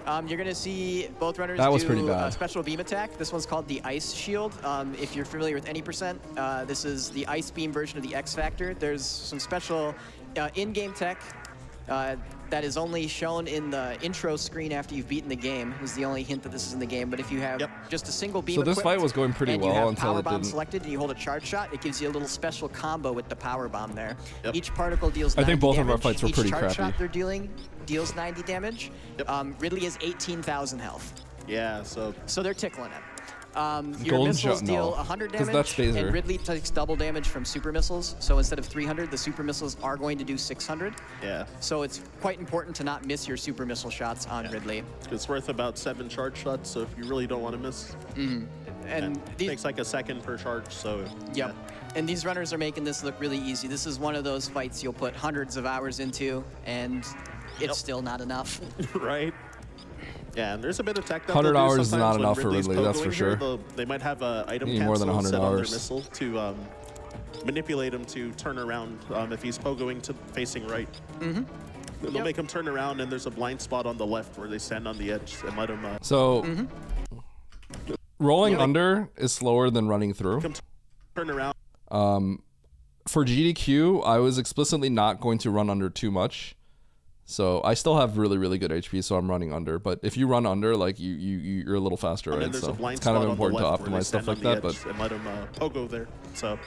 You're gonna see both runners That was do pretty bad. a special beam attack. This one's called the Ice Shield. If you're familiar with any percent, this is the Ice Beam version of the X Factor. There's some special in-game tech that is only shown in the intro screen after you've beaten the game. Is the only hint that this is in the game. But if you have just a single beam, So this fight was going pretty and well you have until power it bomb didn't. selected, and you hold a charge shot, it gives you a little special combo with the power bomb there. Each particle deals. I think 90 both of our damage. fights were pretty Each charge crappy. shot they're dealing deals 90 damage. Ridley has 18,000 health. Yeah. So So they're tickling it. Your Golden missiles shot, deal no, 100 'cause damage, that's phaser. and Ridley takes double damage from super missiles. So instead of 300, the super missiles are going to do 600. yeah, So it's quite important to not miss your super missile shots on Ridley. it's worth about 7 charge shots. So if you really don't want to miss, And it these, takes like a second per charge. So yep. And these runners are making this look really easy. This is one of those fights you'll put hundreds of hours into, and it's still not enough. right. Yeah, and there's a bit of tech that 100 they'll do hours is sometimes not when enough for Ridley's Ridley, that's pogoing for here. sure. They might have a item You need more than cancel 100 set on their hours. missile to manipulate him to turn around if he's pogoing to facing right. They'll make him turn around, and there's a blind spot on the left where they stand on the edge and let him. So rolling under is slower than running through. Turn around. For GDQ, I was explicitly not going to run under too much. So I still have really, really good HP, so I'm running under. But if you run under, like you're a little faster, And then right? there's So a blind it's kind of spot on the important to left where they optimize stuff stand like on the that. edge But and let him pogo there. So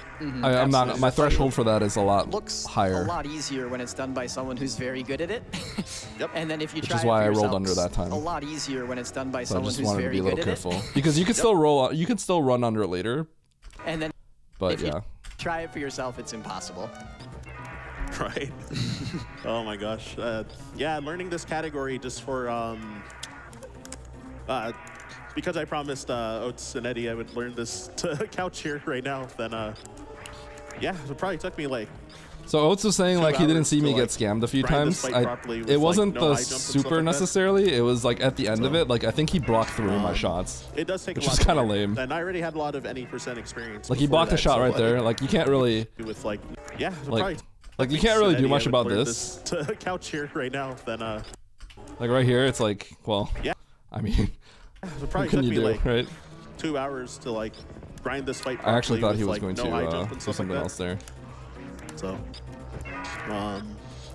I'm not. My threshold for that is a lot Looks higher. a lot easier when it's done by someone who's very good at it. And then if you try is it why for I rolled yourself, under that time. A lot easier when it's done by So I someone just who's wanted to very be a little good careful at it. because you can still roll. You can still run under later. And then But if yeah. you try it for yourself, it's impossible. Right. Oh my gosh. Yeah, learning this category just for because I promised Oats and Eddie I would learn this to couch here right now. Then yeah, it probably took me like. So Oats was saying like he didn't see me get scammed a few times. It wasn't the super necessarily. It was like at the end of it, like I think he blocked 3 of my shots. It does take which a lot. is kind of lame. And I already had a lot of any % experience. Like he blocked a shot right there. Like you can't really. With like yeah, like you can't really do much about this. To couch here right now. Then like right here, it's like well. Yeah. I mean, what can you do, like right? 2 hours to like grind this fight. I actually thought he was going to do something else there. So,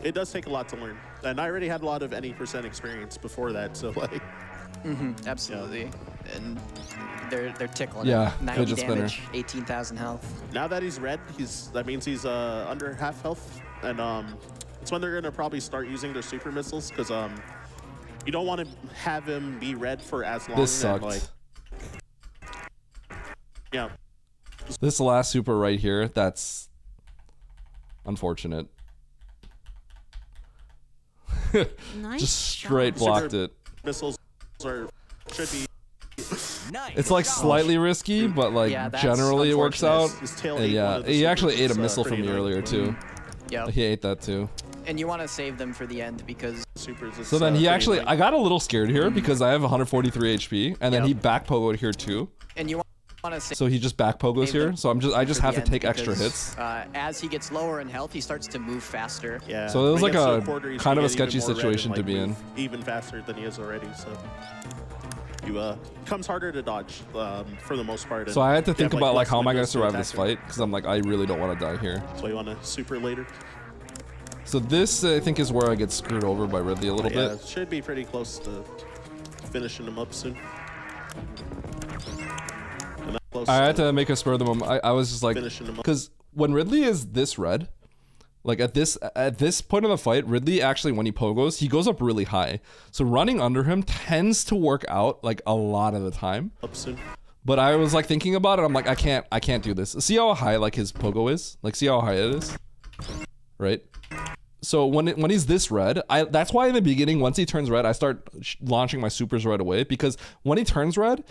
it does take a lot to learn, and I already had a lot of any % experience before that. So like, absolutely, yeah. And they're tickling. Yeah, 90 damage, 18,000 health. Now that he's red, that means he's under half health, and it's when they're gonna probably start using their super missiles because you don't want to have him be red for as long. This sucked. Like, yeah. This last super right here, that's unfortunate. Nice just straight blocked it. Missiles should be. It's like slightly risky, but like generally it works out. And yeah, he actually ate a missile from me earlier too. Yeah, he ate that too. And you want to save them for the end because. So then he actually, I got a little scared here because I have 143 HP, and then he back pogoed here too. And you want to save. So he just back pogos here. So I just have to take extra hits. As he gets lower in health, he starts to move faster. Yeah. So it was like a kind of a sketchy situation to be in. Even faster than he is already. So. You comes harder to dodge for the most part. So I had to think about like how am I going to survive this fight because I'm like I really don't want to die here. So you want to super later. So this I think is where I get screwed over by Ridley a little bit. It should be pretty close to finishing him up soon. I had to make a spur of the moment. I was just like because when Ridley is this red. Like at this point of the fight, Ridley actually when he pogos, he goes up really high. So running under him tends to work out like a lot of the time. Up soon. But I was like thinking about it. I'm like I can't do this. See how high like his pogo is? Like see how high it is? Right? So when he's this red, that's why in the beginning once he turns red, I start launching my supers right away because when he turns red,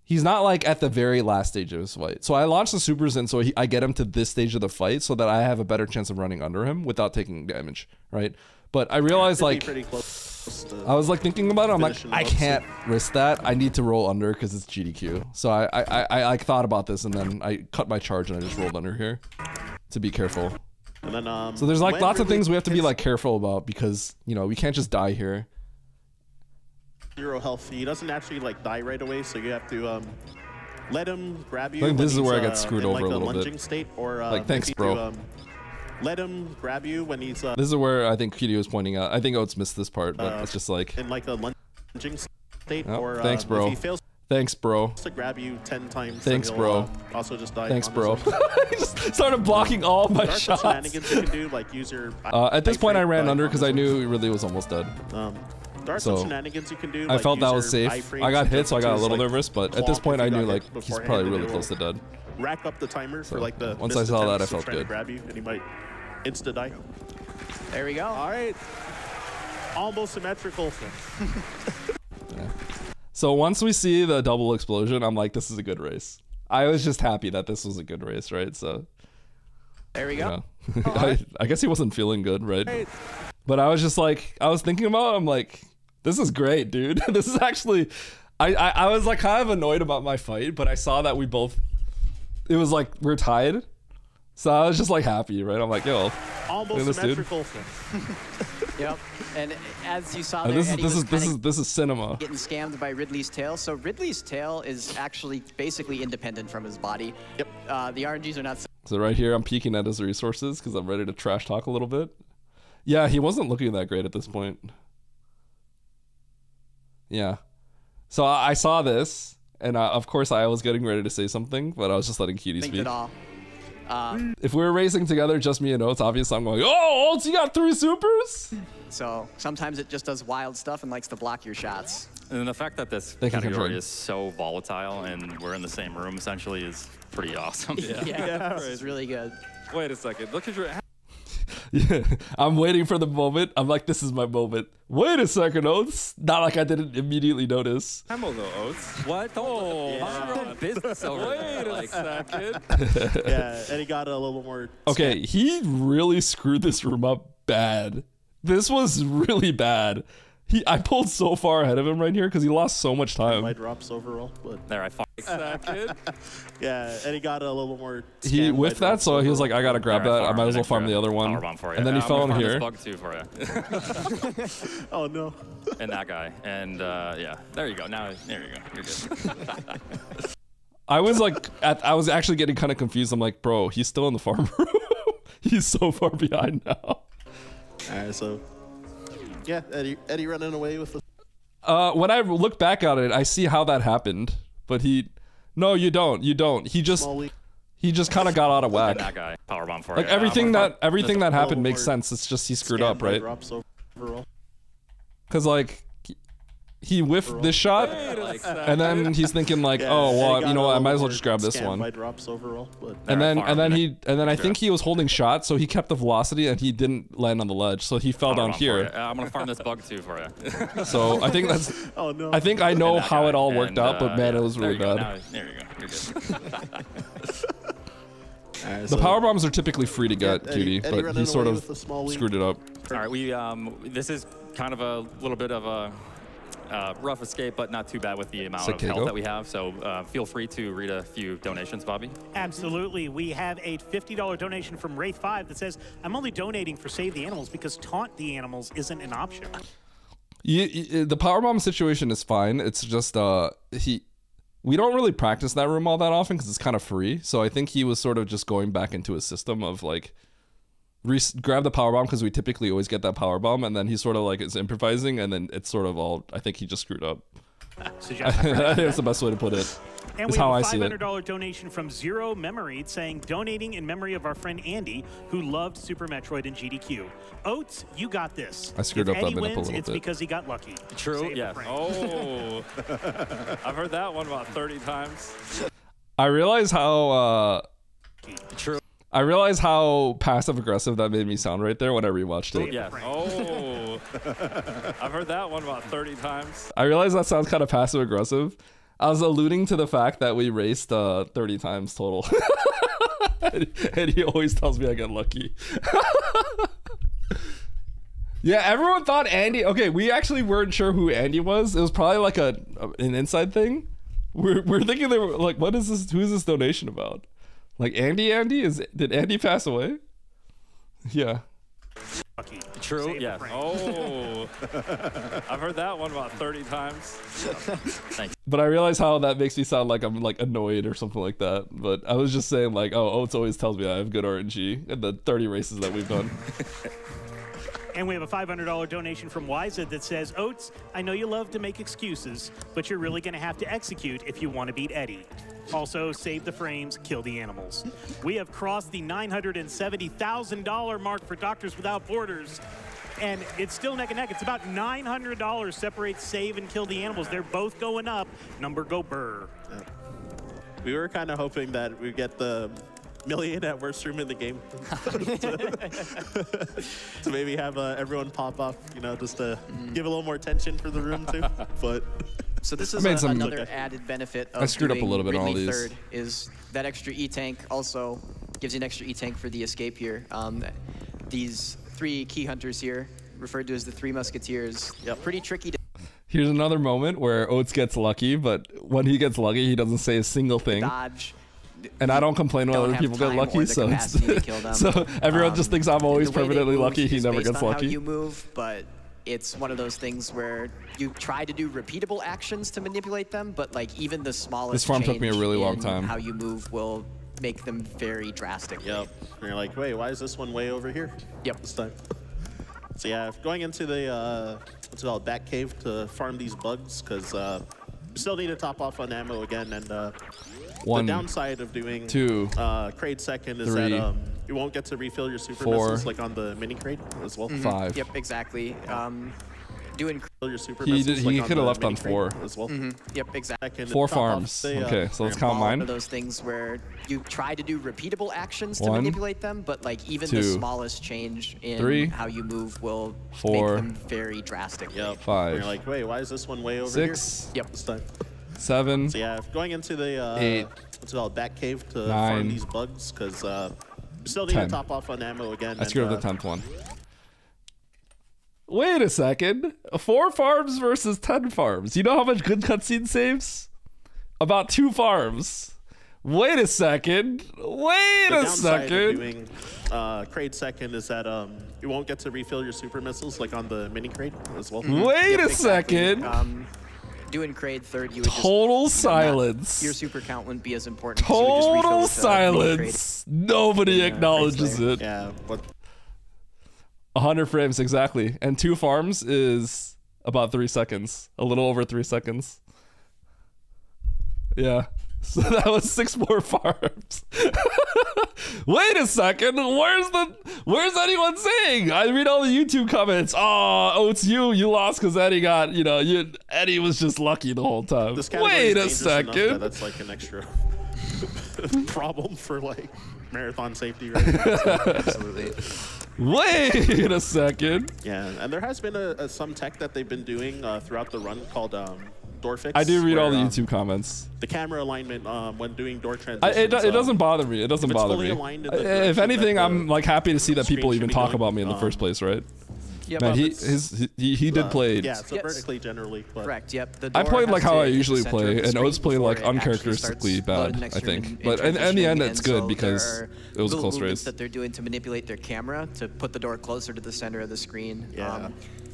he's not like at the very last stage of his fight. So I launch the supers in so I get him to this stage of the fight so that I have a better chance of running under him without taking damage, right? But I realized like, I was like thinking about it. I'm like, I can't risk that. I need to roll under because it's GDQ. So I thought about this and then I cut my charge and I just rolled under here to be careful. And then, so there's like lots of things we have to be like careful about because, you know, we can't just die here. 0 health. He doesn't actually like die right away, so you have to let him grab you. I think this is where I get screwed over like a little bit. State, or like thanks, bro. Let him grab you when he's. This is where I think QD was pointing out. I think Oates missed this part, but it's just like in like a lunging state, or thanks, bro. If he fails thanks, bro. To grab you 10 times. Thanks, bro. Also just die. Thanks, bro. He just started blocking all my shots. Shenanigans you can do, like use your. At this point, I ran under because I knew he really was almost dead. There are some shenanigans you can do. I felt that was safe. I got hit, so I got a little nervous, but at this point, I knew like he's probably really close to dead. Rack up the timer for like the. Once I saw that, I felt good. Grab you, and he might insta die. There we go. All right. Almost symmetrical. Yeah. So once we see the double explosion, I'm like, this is a good race. I was just happy that this was a good race, right? So. There we go. I guess he wasn't feeling good, right? But I was just like, I was thinking about it, I'm like, this is great, dude. This is actually, I was like kind of annoyed about my fight, but I saw that we both, it was like, we're tied. So I was just like happy, right? I'm like, yo, almost symmetrical. Yep. And as you saw there, this is cinema. Getting scammed by Ridley's tail. So Ridley's tail is actually basically independent from his body. Yep. The RNGs are not. So right here, I'm peeking at his resources because I'm ready to trash talk a little bit. Yeah, he wasn't looking that great at this point. Yeah. So I saw this, and of course I was getting ready to say something, but I was just letting Cutie speak. If we were racing together, just me and Oates, obviously I'm going, oh, Oates, you got 3 supers? So sometimes it just does wild stuff and likes to block your shots. And the fact that this category is so volatile and we're in the same room essentially is pretty awesome. Yeah, it's really good. Wait a second. Look at your... Yeah, I'm waiting for the moment. I'm like, this is my moment. Wait a second, Oates. Not like I didn't immediately notice. Ammo though, Oates. What? Oh, mind your own business over there. Wait a second. Yeah, and he got a little more. Okay, he really screwed this room up bad. This was really bad. I pulled so far ahead of him right here because he lost so much time. My drops overall, but There, I fucked. Second. yeah, and he got a little more. He whiffed that, so he was like, I gotta grab There, that. I might as well farm the other one. Powerbomb for you. And then he I'm fell gonna in farm here. this bug too for you. Oh no. And that guy. And yeah, there you go. Now, there you go. You're good. I was like, I was actually getting kind of confused. I'm like, bro, he's still in the farm room. He's so far behind now. All right, so yeah, Eddie running away with the. When I look back at it, I see how that happened. But no, you don't. He just kind of got out of whack. And that guy. Powerbomb for Like you. everything that happened makes more sense. It's just he screwed up, right? Drops overall. Because like he whiffed this shot, and then he's thinking like, Yeah, oh and he well, got you know a what? I little might as well more just grab this scammed one. by drops overall, but And then I Sure. think he was holding shot, so he kept the velocity and he didn't land on the ledge, so he fell down Powerbomb for here. you. I'm gonna farm this bug too for you. So I think that's. oh no. I think I know And that how guy. it all worked And, out, but man, yeah, it was there really you go. bad. Now, there you go. You're good. Alright, The so power bombs are typically free to get, Eddie Cutie, but running he sort away of with a small lead. screwed it up. All right, this is kind of a little bit of a rough escape, but not too bad with the amount of Sick health Keiko. that we have. So feel free to read a few donations, Bobby. Absolutely. We have a $50 donation from Wraith5 that says, I'm only donating for Save the Animals because Taunt the Animals isn't an option. The power bomb situation is fine. It's just we don't really practice that room all that often because it's kind of free. So I think he was sort of just going back into a system of like grab the power bomb because we typically always get that power bomb, and then he sort of like is improvising, and then it's sort of all. I think he just screwed up. I think that's the best way to put it. And Is we how I have see a it. $500 donation from Zero Memory saying, donating in memory of our friend Andy, who loved Super Metroid and GDQ. Oates, you got this. I screwed if up that Eddie minute a wins, little it's bit. because he got lucky. True, Save the yes. frame. Oh. I've heard that one about 30 times. I realize how True. I realize how passive aggressive that made me sound right there when I rewatched it. Yes. Oh. I've heard that one about 30 times. I realize that sounds kind of passive aggressive. I was alluding to the fact that we raced 30 times total. and he always tells me I get lucky. Yeah, everyone thought Andy. Okay, we actually weren't sure who Andy was. It was probably like an inside thing. We're thinking they were like, what is this? Who is this donation about? Like Andy? Did Andy pass away? Yeah. Lucky. True, Save the yes. frame. Oh. I've heard that one about 30 times. Thanks. But I realize how that makes me sound like I'm like annoyed or something like that. But I was just saying like, oh, Oates always tells me I have good RNG in the 30 races that we've done. And we have a $500 donation from Wiza that says, Oates, I know you love to make excuses, but you're really going to have to execute if you want to beat Eddie. Also, save the frames, kill the animals. We have crossed the $970,000 mark for Doctors Without Borders. And it's still neck and neck. It's about $900 separates save and kill the animals. They're both going up. Number go burr. Yeah. We were kind of hoping that we'd get the million at worst room in the game to maybe have everyone pop off, you know, just to give a little more tension for the room too. But so this is another added benefit of I screwed up a little bit on all Ridley these. third is that extra E-tank also gives you an extra E-tank for the escape here. These 3 key hunters here, referred to as the 3 musketeers, pretty tricky to Here's another moment where Oates gets lucky, but when he gets lucky, he doesn't say a single thing. dodge. And I don't complain when Don't other have people get time or lucky, the so capacity to kill them. so everyone just thinks I'm always The way they permanently move lucky. He is never based gets on lucky. How you move, but it's one of those things where you try to do repeatable actions to manipulate them, but like even the smallest This farm took me a change really long in time. How you move will make them very drastic. and you're like, wait, why is this one way over here? Yep. This time. So yeah, going into the what's it called, back cave to farm these bugs because we still need to top off on ammo again, and the downside of doing 2 crate second is 3, that you won't get to refill your super 4, missiles like on the mini crate as well. 5. Yep, exactly. Doing Your super He missiles, he like could have left on mini crate 4. as well. Yep, exactly. 4 farms. Okay, so let's count One mine. of those things where you try to do repeatable actions to 1, manipulate them, but like even 2, the smallest change in 3, how you move will 4, make them very drastic. Yep. 5. You're like, wait, why is this one way over 6, here? Yep. This time. 7. So yeah, going into the 8, what's it called, back cave to 9, farm these bugs because we still need 10. to top off on ammo again. I screwed up the 10th one. Wait a second. 4 farms versus 10 farms. You know how much good cutscene saves? About 2 farms. Wait a second. Wait a second. Doing crate second is that you won't get to refill your super missiles like on the mini crate as well. Wait a second. Doing crate third, you would Total silence. Your super count wouldn't be as important. You would just refill Total with, silence. Nobody acknowledges it. Yeah. 100 frames exactly, and 2 farms is about 3 seconds, a little over 3 seconds. Yeah, so that was 6 more farms. Wait a second, where's anyone saying? I read all the YouTube comments. Oh, Oats, you lost because Eddie got, Eddie was just lucky the whole time. Wait a second. That's like an extra problem for like marathon safety, right? Absolutely. Wait a second. Yeah, and there has been some tech that they've been doing throughout the run called door fix. I do read all the YouTube comments. The camera alignment when doing door transitions. It doesn't bother me. It doesn't bother me. If anything, I'm like happy to see that people even talk about me in the first place, right? Yep. Man, he did play. Yeah, so vertically generally. But correct. Yep. I played like how I usually play, and Oats played like uncharacteristically bad, I think. But in the end, it's good because it was a close race. That they're doing to manipulate their camera to put the door closer to the center of the screen. Yeah.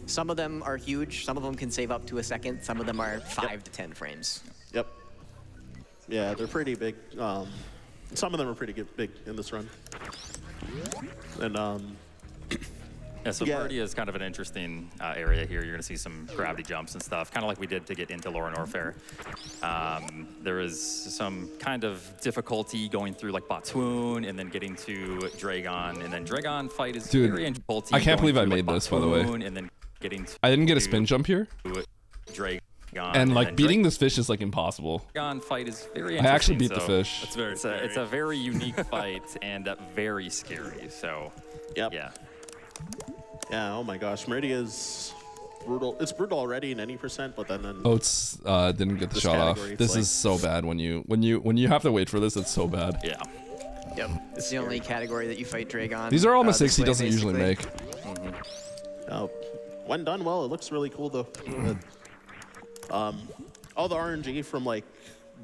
Some of them are huge. Some of them can save up to a second. Some of them are 5 to 10 frames. Yep. Yeah, they're pretty big. Some of them are pretty big in this run. And yeah, so Meridia is kind of an interesting area here. You're going to see some gravity jumps and stuff, kind of like we did to get into Lower Norfair. There is some kind of difficulty going through like Botwoon and then getting to Dragon, and then Dragon fight is very difficult. I can't believe I made this, by the way. And then getting I didn't get a spin jump here. Dragon. And like beating this fish is like impossible. Dragon fight is very interesting. I actually beat the fish. It's a very unique fight and very scary. So, yep. Yeah. Yeah, oh my gosh, Meridia is brutal. It's brutal already in any percent, but then Oats didn't get the shot off. This is so bad when you have to wait for this. It's so bad. Yeah. Yep. It's the only category that you fight Dragon. These are all mistakes he doesn't usually make. When done well, it looks really cool though. All the RNG from like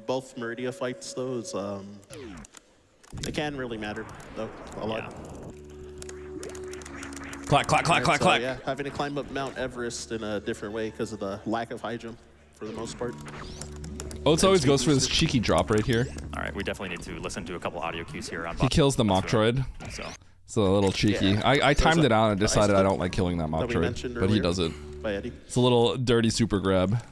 both Meridia fights though is it can really matter though a lot. Yeah. Clack, clack, clack, clack, clack. Yeah, having to climb up Mount Everest in a different way because of the lack of high jump for the most part. Oats always goes for this cheeky drop right here. All right, we definitely need to listen to a couple audio cues here. He kills the Moktroid. So a little cheeky. Yeah. I timed it out and decided I don't like killing that Moktroid, but he does it. By Eddie. It's a little dirty super grab.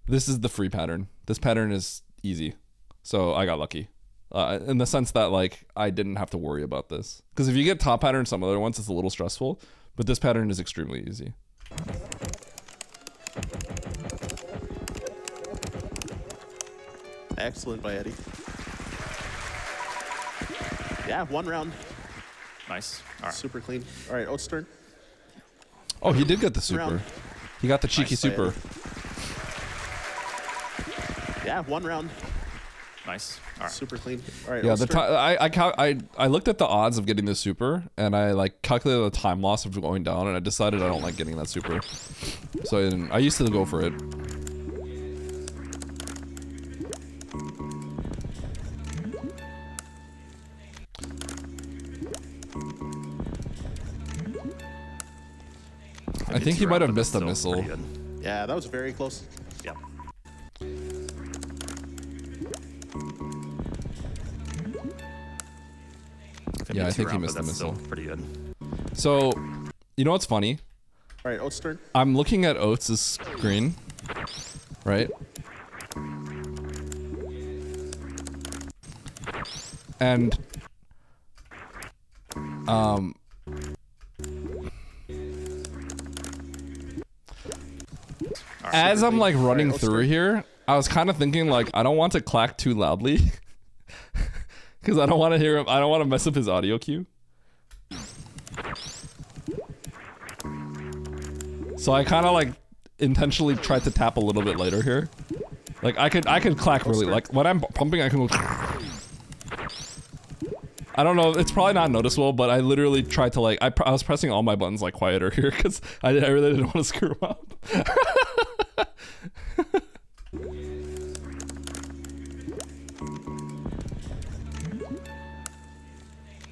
This is the free pattern. This pattern is easy, so I got lucky. In the sense that like I didn't have to worry about this. Because if you get top pattern some other ones, it's a little stressful, but this pattern is extremely easy. Excellent by Eddie. Yeah, 1 round. Nice. All right. Super clean. All right, Oats' turn. Oh, he did get the super. Round. He got the cheeky super. Yeah, 1 round. Nice. All right. Super clean. All right. Yeah, I looked at the odds of getting the super, and I like calculated the time loss of going down, and I decided I don't like getting that super. So I used to go for it. I think he might have missed a missile. Yeah, that was very close. Yep. Yeah, I think he missed the missile. Pretty good. So, you know what's funny? All right, Oats' turn. I'm looking at Oats' screen, right? And As I'm like running through here, I was kind of thinking like I don't want to clack too loudly because I don't want to hear him. I don't want to mess up his audio cue. So I kind of like intentionally tried to tap a little bit later here. Like I could clack really like when I'm pumping I can go. I don't know, it's probably not noticeable, but I literally tried to like I was pressing all my buttons like quieter here because I really didn't want to screw him up.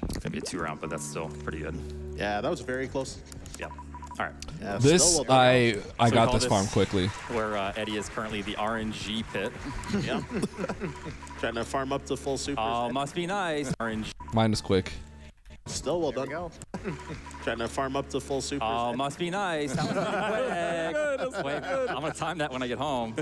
It's gonna be a 2-round, but that's still pretty good. Yeah, that was very close. Yeah. All right. Yeah, This I got this farm quickly. Where Eddie is currently the RNG pit. Yeah. Trying to farm up to full super. Oh, must be nice. RNG. Mine is quick. Still well done. Trying to farm up to full super. Oh, must be nice. That was quick. Wait, I'm gonna time that when I get home.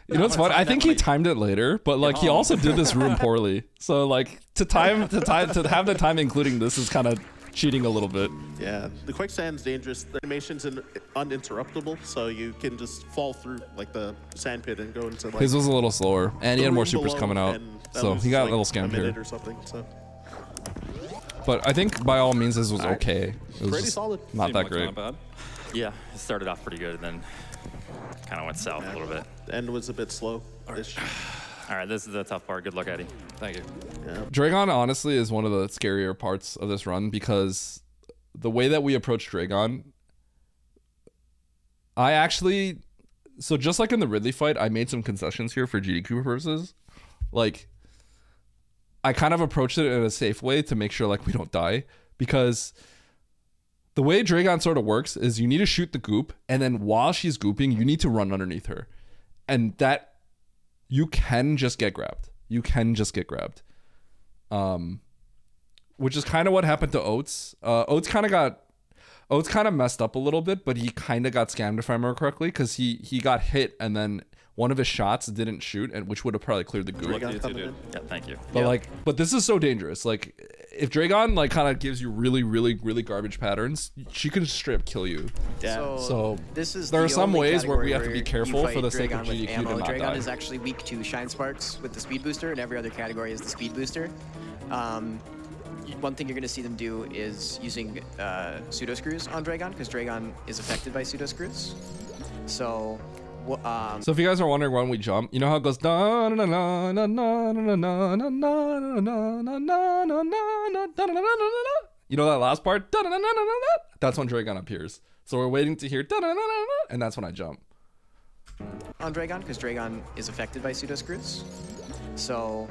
You know what's funny? I think he timed it later, but like he also did this room poorly. So like to have the time including this is kind of cheating a little bit. Yeah, the quicksand's dangerous. The animation's uninterruptible, so you can just fall through like the sand pit and go into like. His was a little slower, and he had more supers coming out, so he got a little scammed here. Or something, so. But I think by all means this was okay. It was Pretty solid. Not that great. Not bad. Yeah, it started off pretty good, then kind of went south a little bit. The end was a bit slow-ish. All right, this is the tough part. Good luck, Eddie. Thank you. Yeah. Dragon honestly is one of the scarier parts of this run because the way that we approach Dragon, I actually, so just like in the Ridley fight, I made some concessions here for GDQ purposes. Like, I kind of approached it in a safe way to make sure like we don't die, because the way Dragon sort of works is you need to shoot the goop, and then while she's gooping, you need to run underneath her. And that, you can just get grabbed. You can just get grabbed. Which is kind of what happened to Oats. Oats kind of messed up a little bit, but he kind of got scammed if I remember correctly, because he got hit and then one of his shots didn't shoot, and which would have probably cleared the goop. Yeah, thank you. But but this is so dangerous. Like, if Dragon like kind of gives you really garbage patterns, she can straight up kill you. Yeah. So this is there are some ways where we have to category be careful where for you the fight sake of Dragon with GDQ ammo. to not Dragon die. is actually weak to Shine Sparks with the Speed Booster, and every other category is the Speed Booster. One thing you're going to see them do is using pseudo screws on Dragon, because Dragon is affected by pseudo screws. So. So if you guys are wondering when we jump, you know how it goes. You know that last part? That's when Dragon appears. So we're waiting to hear, and that's when I jump. On Dragon, because Dragon is affected by pseudo screws. So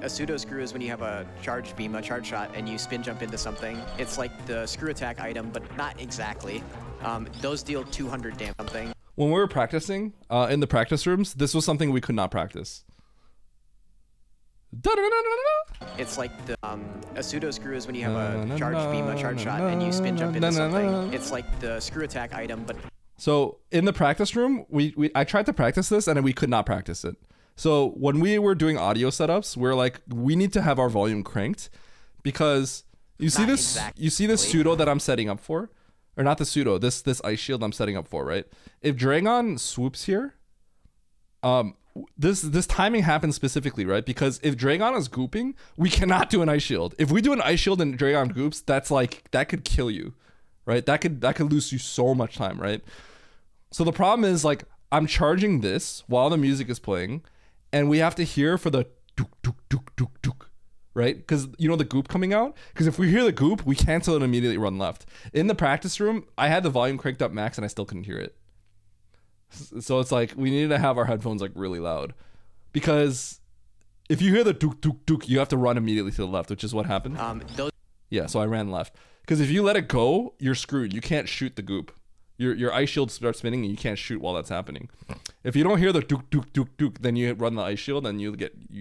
a pseudo screw is when you have a charge beam, a charge shot, and you spin jump into something. It's like the screw attack item, but not exactly. Those deal 200 damage something. When we were practicing in the practice rooms, this was something we could not practice. It's like the a pseudo screw is when you have a charge beam, a charge shot, and you spin jump into something. It's like the screw attack item, but. So in the practice room, I tried to practice this and we could not practice it. So when we were doing audio setups, we're like, we need to have our volume cranked, because you see this, you see this pseudo that I'm setting up for, or not the pseudo, this ice shield I'm setting up for, right? If Dragon swoops here, this timing happens specifically, right? Because if Dragon is gooping, we cannot do an ice shield. If we do an ice shield and Dragon goops, that's like, that could kill you, right? That could lose you so much time, right? So the problem is, like, I'm charging this while the music is playing, and we have to hear for the dook dook dook dook dook, right? Because you know the goop coming out. Because if we hear the goop, we cancel it and immediately run left. In the practice room, I had the volume cranked up max and I still couldn't hear it. So it's like we needed to have our headphones like really loud, because if you hear the dook dook dook, you have to run immediately to the left, which is what happened. Yeah, so I ran left, because if you let it go, you're screwed. You can't shoot the goop. Your ice shield starts spinning and you can't shoot while that's happening. If you don't hear the dook dook dook dook, then you run the ice shield and you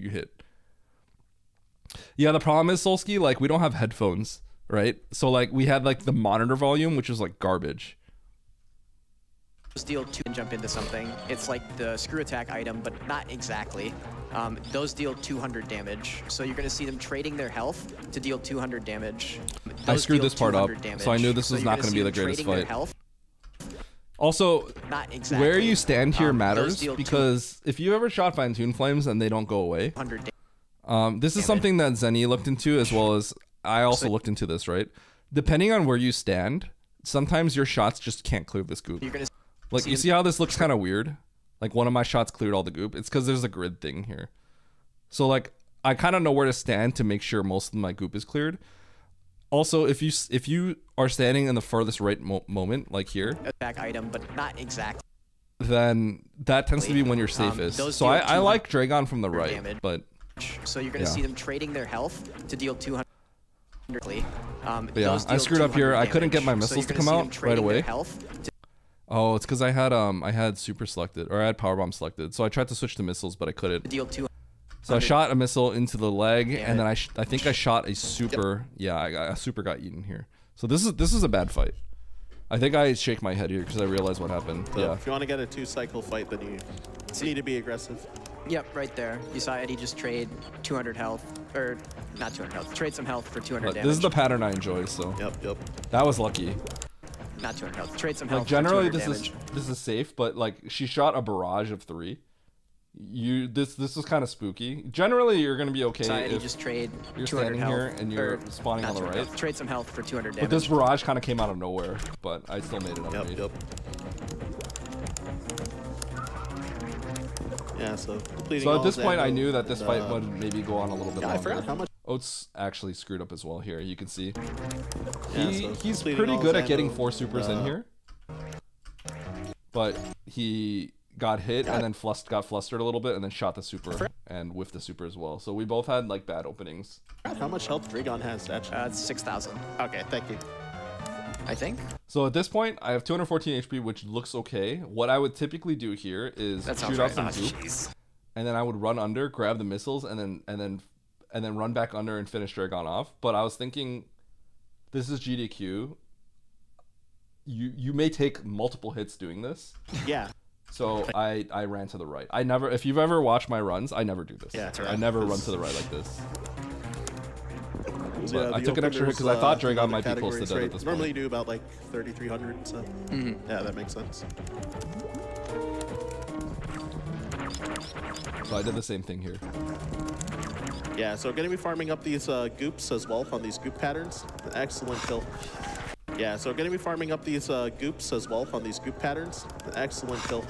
hit. Yeah, the problem is, Solsky, like, we don't have headphones, right? So like we had like the monitor volume, which was like garbage. Deal 2 and jump into something. It's like the screw attack item, but not exactly. those deal 200 damage. So you're going to see them trading their health to deal 200 damage. I Those screwed deal this part up, 200 damage. so I knew this was you're not gonna going to be see the them greatest trading their fight. health. Also, Not exactly. where you stand here Those matters, deal because if you ever shot Fine Tune Flames and they don't go away, 200 this is something that Zenny looked into, as well as I also looked into this, right? Depending on where you stand, sometimes your shots just can't clear this goop. You're gonna Like, you see how this looks kind of weird? Like, one of my shots cleared all the goop. It's because there's a grid thing here. So, like, I kind of know where to stand to make sure most of my goop is cleared. Also, if you are standing in the furthest right moment, like here, attack item, but not exactly. then that tends to be when you're safest. those So deal I like Dragon from the right, damage. but So you're going to Yeah. see them trading their health to deal 200. But yeah, I screwed up here. I couldn't get my missiles to come out right away. Oh, it's because I had super selected, or I had powerbomb selected. So I tried to switch to missiles, but I couldn't. Deal 200. So I shot a missile into the leg, and then I think I shot a super. Yeah, a super got eaten here. So this is a bad fight. I think I shake my head here because I realized what happened. So yeah. if you want to get a 2-cycle fight, then you need to be aggressive. Yep, right there. You saw Eddie just trade 200 health, or not 200 health. Trade some health for 200 But damage. this is the pattern I enjoy. So Yep. that was lucky. Not 200 health. Trade some health. Like generally, for 200 this is safe, but like she shot a barrage of 3. This is kind of spooky. Generally, you're gonna be okay So Eddie if just trade you're 200 standing health, here and you're or spawning not on the 200 right. health. Trade some health for 200 damage. But this barrage kind of came out of nowhere, but I still made it underneath. Yep. Yeah, so completing So all at this his point, I ammo knew that this and, fight would maybe go on a little bit yeah, I longer. forgot how much. Oats actually screwed up as well here. You can see Yeah, he's so completing pretty all good his at getting ammo, 4 supers in here, but he got hit and then got flustered a little bit and then shot the super and whiffed the super as well. So we both had like bad openings. How much health Dragon has actually? It's 6,000, Okay, thank you. I think. So at this point, I have 214 HP, which looks okay. What I would typically do here is That sounds shoot out right. some goop, and then I would run under, grab the missiles, and then run back under and finish Dragon off. But I was thinking, this is GDQ. You may take multiple hits doing this. Yeah. So I ran to the right. I never, if you've ever watched my runs, I never do this. Yeah, I never run to the right like this. So, But I took an extra hit because I thought Dragon might be close to dead at this Normally point. you do about like 3,300, so yeah, that makes sense. So I did the same thing here. Yeah, so going to be farming up these goops as well on these goop patterns. Excellent kill. Yeah, so going to be farming up these goops as well on these goop patterns. Excellent kill.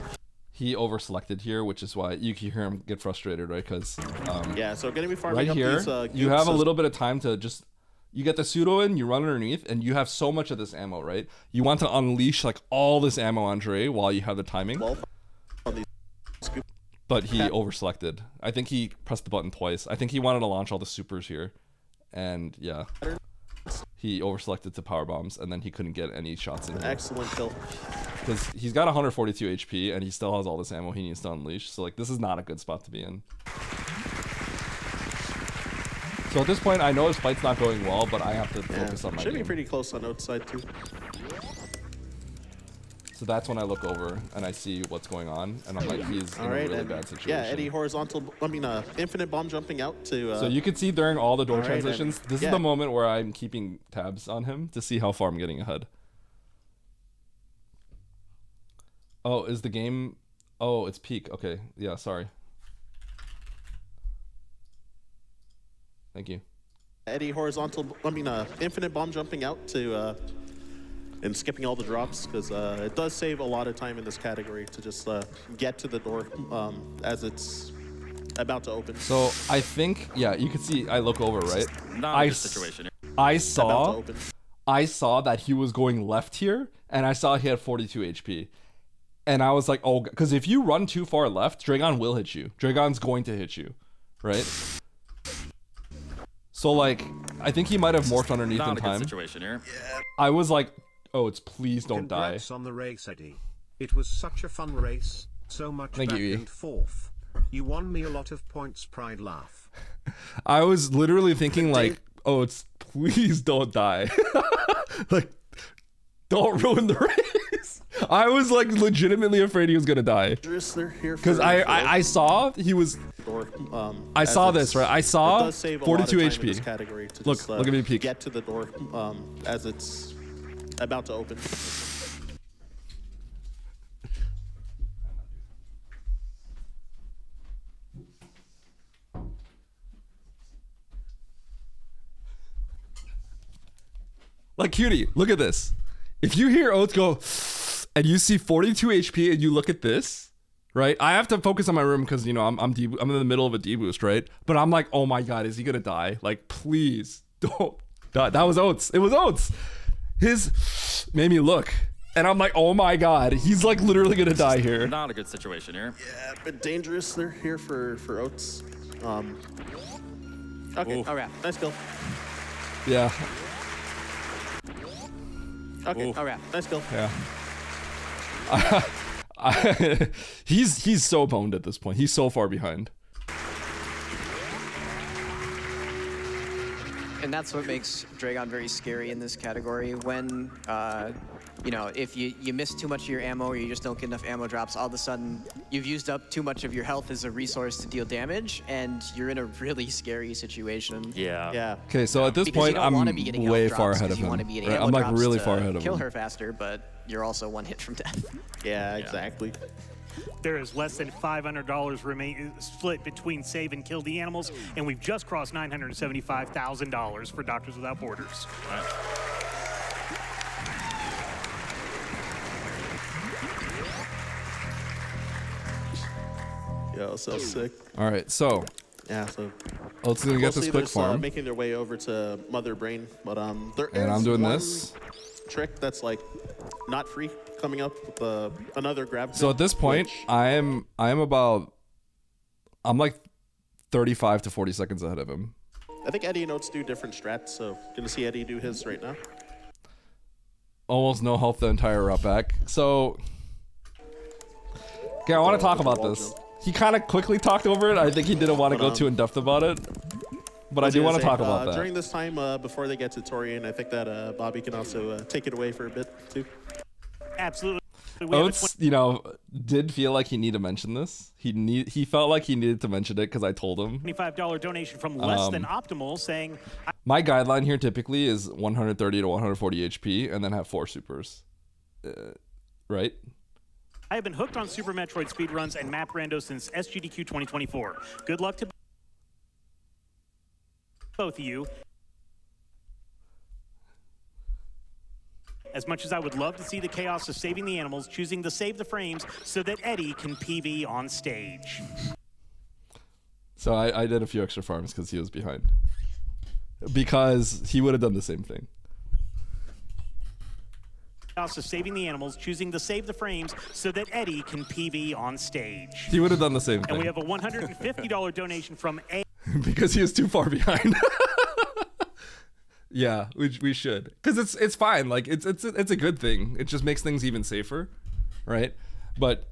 He overselected here, which is why you can hear him get frustrated, right? Because yeah, so going to be farming right up here, these goops. you have a little bit of time to just, you get the pseudo in, you run underneath, and you have so much of this ammo, right? You want to unleash like all this ammo on Dre while you have the timing. Well, on these goop. But he overselected. I think he pressed the button twice. I think he wanted to launch all the supers here. And yeah, he overselected to power bombs, and then he couldn't get any shots in here. Excellent kill. Because he's got 142 HP, and he still has all this ammo he needs to unleash. So like, this is not a good spot to be in. So at this point, I know his fight's not going well, but I have to focus on my Should game. be pretty close on outside too. So that's when I look over and I see what's going on, and I'm like, he's in a really bad situation. Yeah, Eddie horizontal. I mean, infinite bomb jumping out to. So you can see during all the door All right, transitions, this is the moment where I'm keeping tabs on him to see how far I'm getting ahead. Oh, is the game? Oh, it's peak. Okay, yeah, sorry. Thank you. Eddie horizontal. I mean, infinite bomb jumping out to. And skipping all the drops, because it does save a lot of time in this category to just get to the door as it's about to open. So I think, yeah, you can see I look over, right? Not a good situation. I saw that he was going left here, and I saw he had 42 HP. And I was like, oh, because if you run too far left, Dragon will hit you. Dragon's going to hit you, right? So like, I think he might have morphed underneath in Not a time. good situation here. I was like, oh, it's please don't die. Congrats on the race, Eddie. It was such a fun race. So much Thank back you, E. and forth. You won me a lot of points, pride laugh. I was literally thinking like, oh, it's please don't die. Like, don't ruin the race. I was like legitimately afraid he was gonna die. Because I saw he was. I saw this, right? I saw 42 HP. Look at me peek. Get to the door as it's about to open. Like, cutie, look at this. If you hear Oats go and you see 42 HP and you look at this, right? I have to focus on my room because, you know, I'm in the middle of a deboost, right? But I'm like, oh my God, is he gonna die? Like, please don't die. That was Oats. It was Oats. His made me look. And I'm like, oh my God, he's like literally gonna die here. Not a good situation here. Yeah, but dangerous. They're here for Oats. Okay. All right. Nice kill. Yeah. Okay. All right. Nice kill. Yeah. He's so boned at this point. He's so far behind. And that's what makes Dragon very scary in this category. When, you know, if you miss too much of your ammo or you just don't get enough ammo drops, all of a sudden you've used up too much of your health as a resource to deal damage, and you're in a really scary situation. Yeah. Yeah. Okay, so at this Because point, you don't I'm want to be getting health way drops far ahead of because you him. want to be getting Right? ammo I'm like drops really to far ahead of kill him. her faster, but you're also one hit from death. Yeah, exactly. There is less than $500 split between save and kill the animals, and we've just crossed $975,000 for Doctors Without Borders. Yo, so sick. All right, so Yeah, so Oats gonna get this mostly quick there's, farm, making their way over to Mother Brain, but there and is I'm doing one this. trick that's like not free coming up with another grab. So at this point, which- I'm like 35 to 40 seconds ahead of him. I think Eddie and Oats do different strats, so gonna see Eddie do his right now. Almost no health the entire route back. So, okay, I want to talk about this. He kind of quickly talked over it. I think he didn't want to go too in depth about it, but I do want to talk about that. During this time, before they get to Torian, I think that Bobby can also take it away for a bit too. Absolutely. Oats, you know, did feel like he needed to mention this. He felt like he needed to mention it because I told him. $25 donation from Less Than Optimal saying, My guideline here typically is 130 to 140 HP and then have 4 supers. Right? I have been hooked on Super Metroid speedruns and map rando since SGDQ 2024. Good luck to both of you. As much as I would love to see the chaos of saving the animals, choosing to save the frames so that Eddie can PV on stage. So I did a few extra farms because he was behind. Because he would have done the same thing. Chaos of saving the animals, choosing to save the frames so that Eddie can PV on stage. He would have done the same And thing. we have a $150 donation from A. Because he was too far behind. Yeah, we should, because it's fine. Like it's a good thing. It just makes things even safer, right? But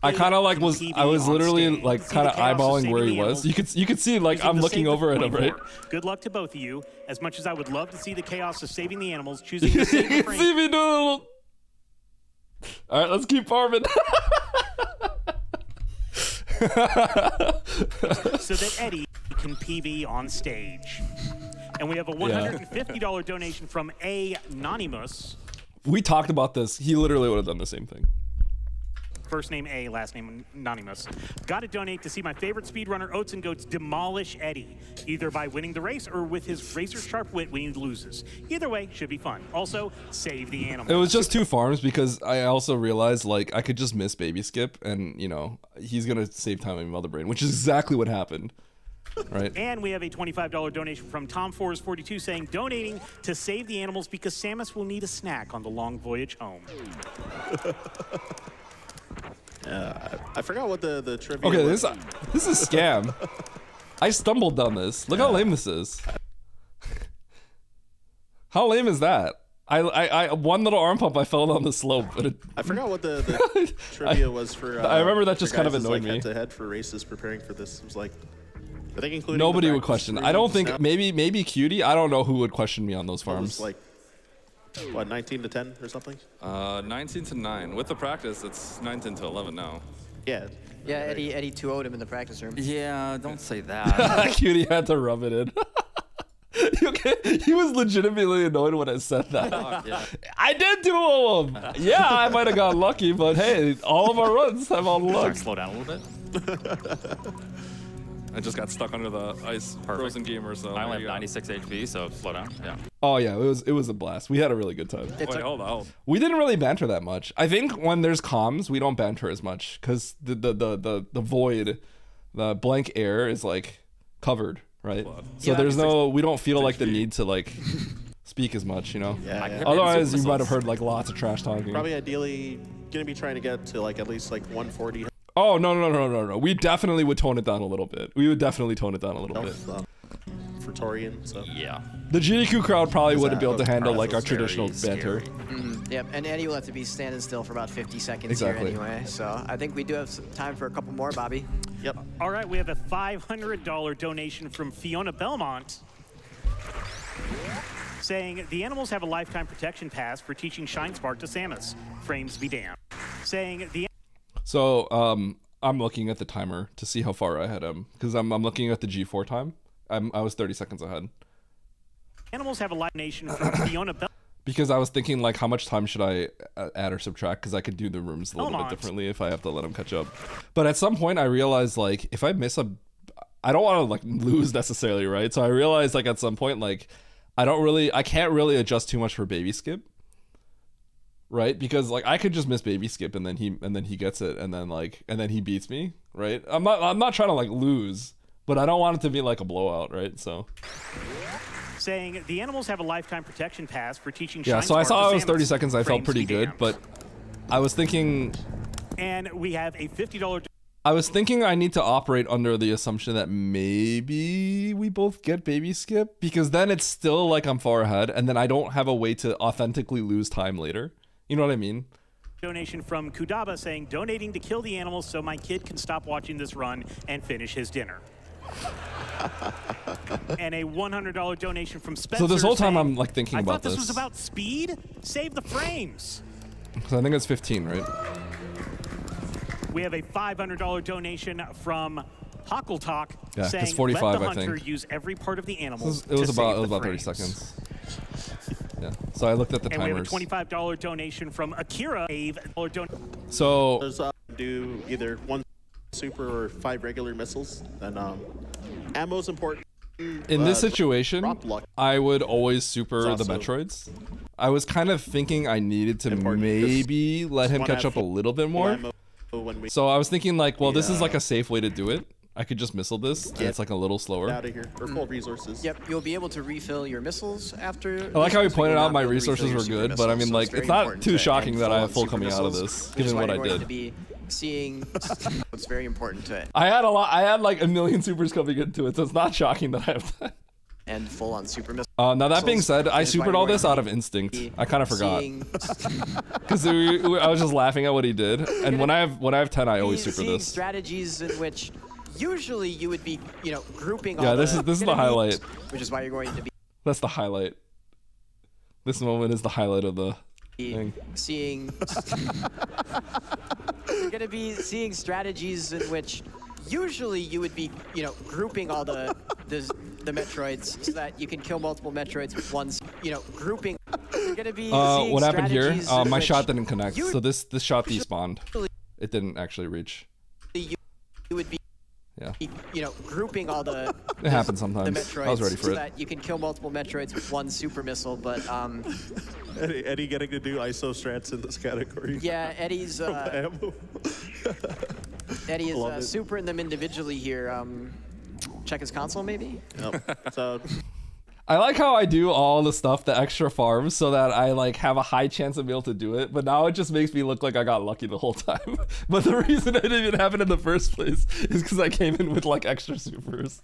I kind of like I was literally like kind of eyeballing where he was. You could see like I'm looking over at him, right? Good luck to both of you. As much as I would love to see the chaos of saving the animals, choosing to save the You frames. can see me doing a little. All right, let's keep farming. So that Eddie can PV on stage. And we have a $150 donation from Anonymous. We talked about this. He literally would have done the same thing. First name A, last name Anonymous. Got to donate to see my favorite speedrunner Oatsngoats demolish Eddie, either by winning the race or with his razor-sharp wit when he loses. Either way, should be fun. Also, save the animals. It was just 2 farms because I also realized like I could just miss baby skip and you know he's gonna save time in Mother Brain, which is exactly what happened. Right. And we have a $25 donation from Tom442 saying, donating to save the animals because Samus will need a snack on the long voyage home. I forgot what the trivia Okay, was. this is a scam. I stumbled down this. Look how lame this is. How lame is that? I one little arm pump, I fell down the slope. But I forgot what the trivia was for. I remember that just kind of guys' annoyed like, me. Head-to-head for races preparing for this. It was like, I think including Nobody the would practice question. room I don't think stuff. maybe Cutie. I don't know who would question me on those It was farms. like what, 19 to 10 or something? 19 to 9. With the practice, it's 19 to 11 now. Yeah. Yeah, Eddie 2-0'd him in the practice room. Yeah, don't say that. Cutie had to rub it in. Okay? He was legitimately annoyed when I said that. Yeah. I did 2-0 him. Yeah, I might have got lucky, but hey, all of our runs have all Sorry, luck. slow down a little bit. I just got stuck under the ice frozen gamer, so I only there have you go. 96 HP, so slow down. Yeah. Oh yeah, it was a blast. We had a really good time. Wait, hold on. We didn't really banter that much. I think when there's comms, we don't banter as much because the void, the blank air is like covered, right? So Yeah, there's no, we don't feel like the need to like speak as much, you know. Yeah, yeah. Otherwise, you might have heard like lots of trash talking. Probably ideally gonna be trying to get to like at least like 140. Oh no. We definitely would tone it down a little bit. We would definitely tone it down a little bit. For Torian, so Yeah. The GDQ crowd probably wouldn't be able to handle like our Very traditional banter. scary. Yep, and Eddie will have to be standing still for about 50 seconds Exactly. here anyway. So I think we do have some time for a couple more, Bobby. yep. All right, we have a $500 donation from Fiona Belmont saying the animals have a lifetime protection pass for teaching Shine Spark to Samus. Frames be damned. Saying the So I'm looking at the timer to see how far ahead I am because I'm looking at the G4 time. I was 30 seconds ahead animals have a live donation from Fiona Belmont. because I was thinking like how much time should I add or subtract because I could do the rooms a little bit Belmont. differently if I have to let them catch up. But at some point I realized like if I miss I don't want to like lose necessarily, right? So I realized like at some point like I can't really adjust too much for baby skip. Right? Because like I could just miss baby skip and then he gets it and then he beats me, right? I'm not trying to like lose, but I don't want it to be like a blowout, right? So Saying the animals have a lifetime protection pass for teaching yeah, Shine so I Spark saw to I was 30 Samus. seconds, I felt Frames pretty be good, damned. but I was thinking And we have a $50 I need to operate under the assumption that maybe we both get baby skip because then it's still like I'm far ahead and then I don't have a way to authentically lose time later. You know what I mean? donation from Kudaba saying donating to kill the animals so my kid can stop watching this run and finish his dinner. And a $100 donation from Spencer. So this whole time saying, I'm like thinking I about thought this was about speed. Save the frames. So I think it's 15, right? We have a $500 donation from Huckle Talk Yeah, 'cause saying 45, let the I hunter think. use every part of the animal. It was to about save the 30 frames. seconds. Yeah. So I looked at the And we have a timers. $25 donation from Akira. So There's do either one super or 5 regular missiles. And ammo's important. in this situation, drop luck. I would always super It's the also Metroids. I was kind of thinking I needed to Important, 'cause maybe let him one catch have up a little bit more. ammo when we So I was thinking like, well, this is Yeah. like a safe way to do it. I could just missile this, and it's like a little slower. out of here or full resources. Yep, you'll be able to refill your missiles after. I like how he missions, but pointed you'll out not my be able to refill resources your were super good, but I missiles, mean, so like, very it's not important too to shocking end that I full have on full super coming out of missiles, this, which given is why what I you're going did. to be seeing. It's very important to I had like a million supers coming into it, so it's not shocking that I have that. end full on super missiles. Now that being said, I Which is why supered you're all going this to out of be instinct. I kind of forgot seeing- because I was just laughing at what he did. And when I have 10, I always super seeing this. strategies in which usually you would be, grouping. Yeah, all this the is the enemies, highlight. Which is why you're going to be That's the highlight. This moment is the highlight of the thing. seeing. You're going to be seeing strategies in which usually you would be, grouping all the Metroids so that you can kill multiple Metroids with one. Grouping. You're going to be seeing What happened here? strategies in My which shot didn't connect, you- so this shot despawned. It didn't actually reach. You would be. Yeah. Grouping all the It happens the sometimes. Metroids I was ready for so it. that you can kill multiple Metroids with one super missile, but Eddie getting to do ISO strats in this category. yeah, Eddie's Ammo. Eddie Love it. is supering them individually here. Check his console, maybe. Yep. So I like how I do all the stuff, the extra farms, so that I like have a high chance of being able to do it. But now it just makes me look like I got lucky the whole time. But the reason it didn't even happen in the first place is because I came in with like extra supers.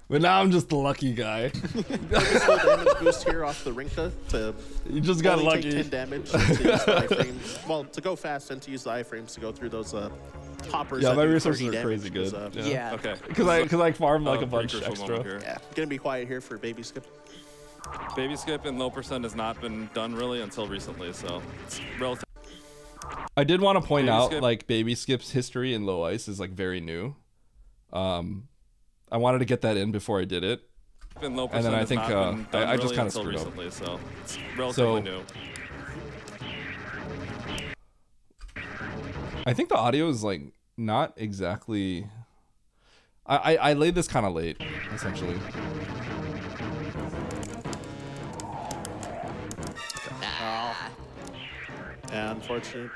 But now I'm just the lucky guy. full damage boost here off the Rinka to You just got only lucky. take 10 damage to use the iframes. Well, to go fast and to use the iframes to go through those hoppers. Yeah, that my do resources 30 are crazy damage, good. 'cause, Yeah. Okay. Because I farmed like a bunch Precursor moment extra. here. yeah, gonna be quiet here for baby skip. Baby skip in low percent has not been done really until recently, so it's relative. I did want to point Baby out skip. like baby skip's history in low ice is like very new. I wanted to get that in before I did it. In low And then percent I has think not been done I just really kind of until screwed up. recently, so it's relatively new. I think the audio is like not exactly. I laid this kind of late, essentially. Yeah, unfortunate.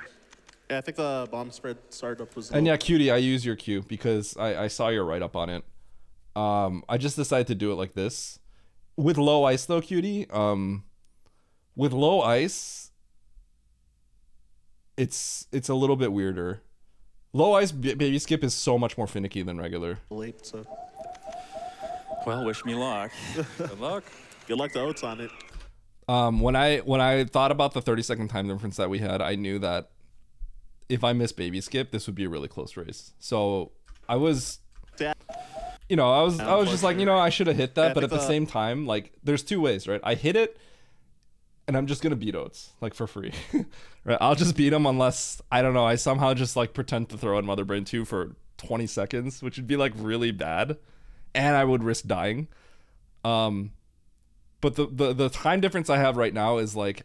Yeah, I think the bomb spread startup was. And yeah, Cutie, I use your cue because I saw your write up on it. I just decided to do it like this. With low ice though, Cutie, with low ice, it's a little bit weirder. Low ice baby skip is so much more finicky than regular. late, so Well, wish me luck. Good luck. good luck to Oats on it. When I thought about the 30-second time difference that we had, I knew that if I missed baby skip, this would be a really close race. So I was, Yeah. you know, I was just like, you know, I should have hit that, Yeah, but I at think the same time, like, there's two ways, right? I hit it, and I'm just gonna beat Oats, like, for free. Right? I'll just beat him unless, I don't know, I somehow just like pretend to throw in Mother Brain 2 for 20 seconds, which would be like really bad, and I would risk dying. But the time difference I have right now is like,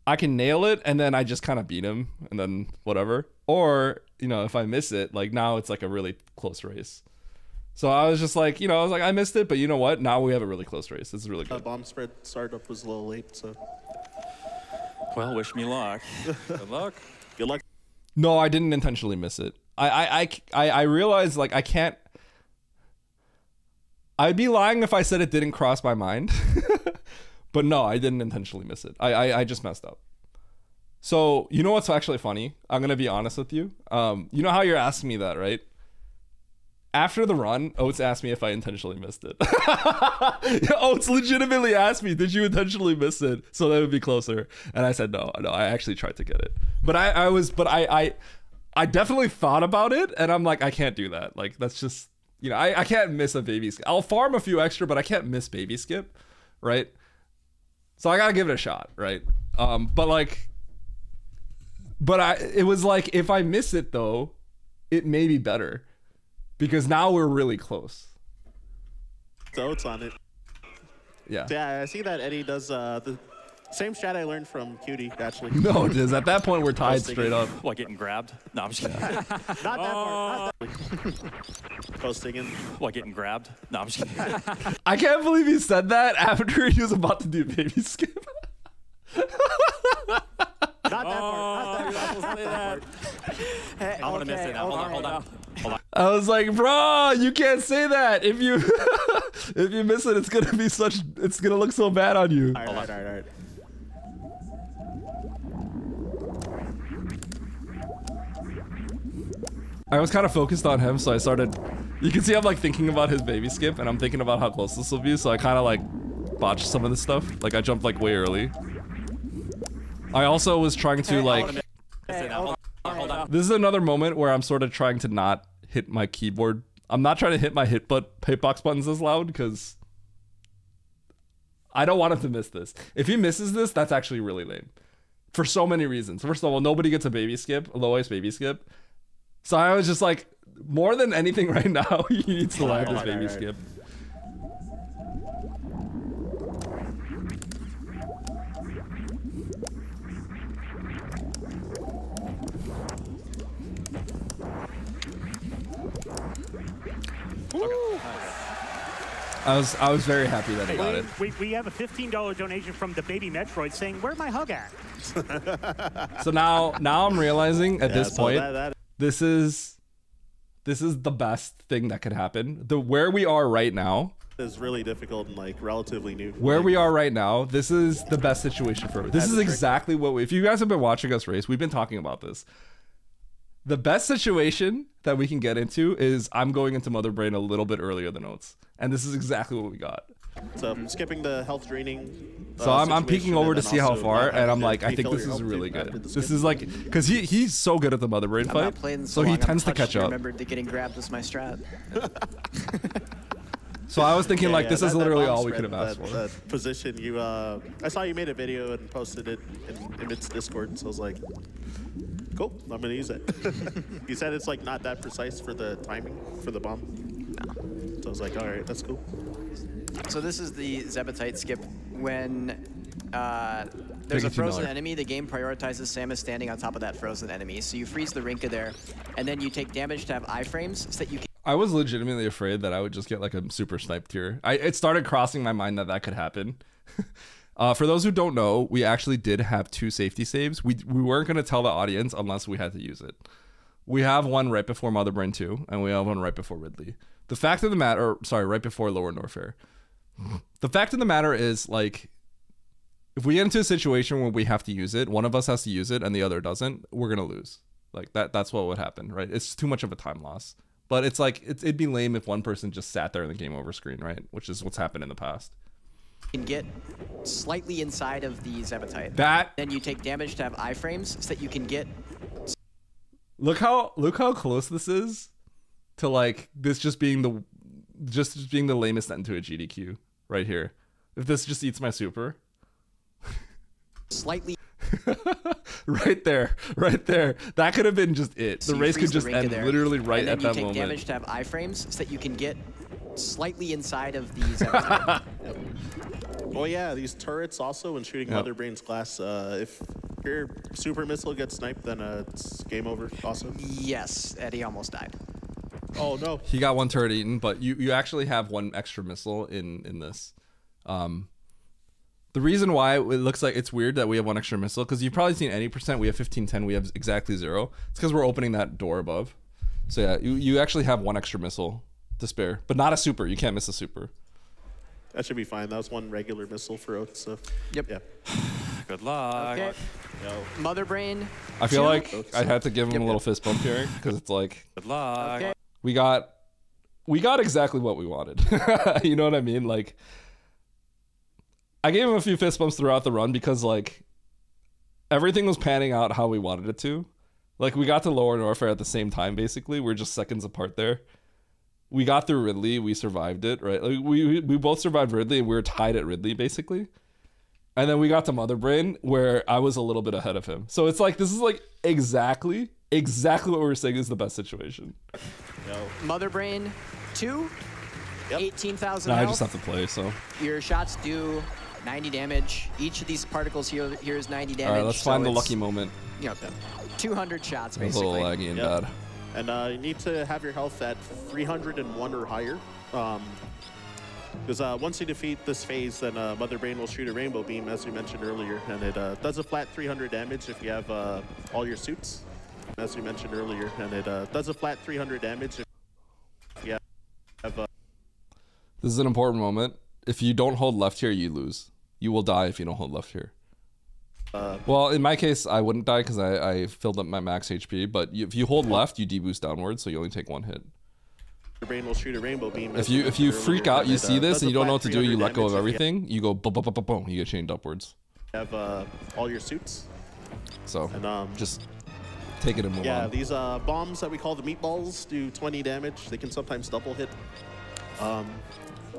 I can nail it and then I just kind of beat him and then whatever. Or, you know, if I miss it, like now it's like a really close race. So I was just like, you know, I was like, I missed it, but you know what? Now we have a really close race. This is really The good. bomb spread startup was a little late, so Well, wish me luck. Good luck. good luck. No, I didn't intentionally miss it. I realized like I can't. I'd be lying if I said it didn't cross my mind. But no, I didn't intentionally miss it. I just messed up. So, you know what's actually funny? I'm going to be honest with you. You know how you're asking me that, right? After the run, Oats asked me if I intentionally missed it. Oats legitimately asked me, did you intentionally miss it? So that would be closer. And I said, no, I actually tried to get it. But I definitely thought about it. And I'm like, I can't do that. Like, that's just, you know, I can't miss a baby skip. I'll farm a few extra, but I can't miss baby skip, right? So I gotta give it a shot, right? It was like, if I miss it though, it may be better because now we're really close. Oats on it. Yeah. Yeah, I see that Eddie does the same strat I learned from Cutie, actually. No, it is. At that point, we're tied straight up. What, getting grabbed? No, I'm just kidding. Not that part. Not that Posting in. What, getting grabbed? No, I'm just kidding. I can't believe he said that after he was about to do baby skip. Not that part. Not that part. I'm gonna miss it now. Hold on. I was like, bro, you can't say that. If you if you miss it, it's gonna look so bad on you. All right. I was kind of focused on him, so I started. You can see I'm like thinking about his baby skip, and I'm thinking about how close this will be. So I kind of like botched some of this stuff. Like I jumped like way early. I also was trying to like. Hold on. This is another moment where I'm sort of trying to not hit my keyboard. I'm not trying to hit my hitbox buttons as loud because I don't want him to miss this. If he misses this, that's actually really lame. For so many reasons. First of all, nobody gets a baby skip, a low ice baby skip. So I was just like, more than anything right now, he needs to land this baby skip. I was very happy that he got it. We have a $15 donation from the baby Metroid saying, "Where's my hug at?" So now I'm realizing at this so point, that this is the best thing that could happen. Where we are right now, is really difficult and like relatively new. where we are right now, this is the best situation for it. This is exactly what if you guys have been watching us race, we've been talking about this. The best situation that we can get into is I'm going into Mother Brain a little bit earlier than Oats. And this is exactly what we got. So I'm skipping the health draining. So I'm situation peeking and over to then see how also far, not and I'm having like, to I think refill this your is health really after good. the This skip. is like, because he's so good at the Mother Brain I'm fight, not playing so long, he I'm tends to touched catch up. Remembered that getting grabbed was my strat. So I was thinking like this is literally all we bomb could have spread, asked for. that position, you I saw you made a video and posted it in its Discord, so I was like, cool, I'm gonna use it. You said it's like not that precise for the timing for the bomb. No. So I was like, all right, that's cool. So this is the Zebetite skip. When there's a frozen enemy, the game prioritizes Samus standing on top of that frozen enemy. So you freeze the Rinka there, and then you take damage to have iframes so that you can. I was legitimately afraid that I would just get like a super sniped here. It started crossing my mind that that could happen. For those who don't know, we actually did have 2 safety saves. We weren't going to tell the audience unless we had to use it. We have one right before Mother Brain 2, and we have one right before Ridley. The fact of the matter, sorry, right before Lower Norfair. The fact of the matter is, like, if we get into a situation where we have to use it, one of us has to use it and the other doesn't, we're going to lose. Like, that's what would happen, right? It's too much of a time loss. But it's like, it'd be lame if one person just sat there in the game over screen, right? Which is what's happened in the past. You can get slightly inside of the Zebetite. Then you take damage to have iframes so that you can get. Look how close this is to like this just being the lamest end to a GDQ right here. If this just eats my super. Slightly. right there. That could have been just it. The race could just end literally right at that moment. And then you take damage to have iframes so that you can get slightly inside of the Zebetite. Oh yeah, these turrets also when shooting Mother Brain's glass, if your super missile gets sniped, then it's game over also. Yes, Eddie almost died. Oh no. He got 1 turret eaten, but you actually have 1 extra missile in this. The reason why it looks like it's weird that we have 1 extra missile, because you've probably seen any percent, we have 1510, we have exactly 0. It's because we're opening that door above. So yeah, you actually have 1 extra missile to spare, but not a super. You can't miss a super. That should be fine. That was 1 regular missile for Oates, so. Yep. Yeah. Good luck. Okay. No. Mother Brain. I feel 2. like I had to give him a little fist bump here, because it's like, Good luck. Okay. we got exactly what we wanted. You know what I mean? Like, I gave him a few fist bumps throughout the run because like everything was panning out how we wanted it to. Like we got to Lower Norfair at the same time, basically. We're just seconds apart there. We got through Ridley, we survived it, right? Like we both survived Ridley and we were tied at Ridley basically. And then we got to Mother Brain where I was a little bit ahead of him. So it's like this is like exactly what we're saying is the best situation. Mother Brain 2. Yep. 18,000 No, health. I just have to play, so. Your shots do 90 damage. Each of these particles here is 90 damage. All right, let's find the lucky moment. You know, 200 shots It's a basically. little laggy and bad. And you need to have your health at 301 or higher. Because once you defeat this phase, then Mother Brain will shoot a rainbow beam, as we mentioned earlier. And it does a flat 300 damage if you have all your suits, as we mentioned earlier. And it does a flat 300 damage if you have... This is an important moment. If you don't hold left here, you lose. You will die if you don't hold left here. Well, in my case, I wouldn't die because I filled up my max HP. But if you hold left, you deboost downwards, so you only take 1 hit. Your brain will shoot a rainbow beam. If you freak out, you see this and you don't know what to do, you let go of everything. You go boom, boom, boom, boom, boom. You get chained upwards. Have all your suits. So And just take it and move on. yeah, these bombs that we call the meatballs do 20 damage. They can sometimes double hit.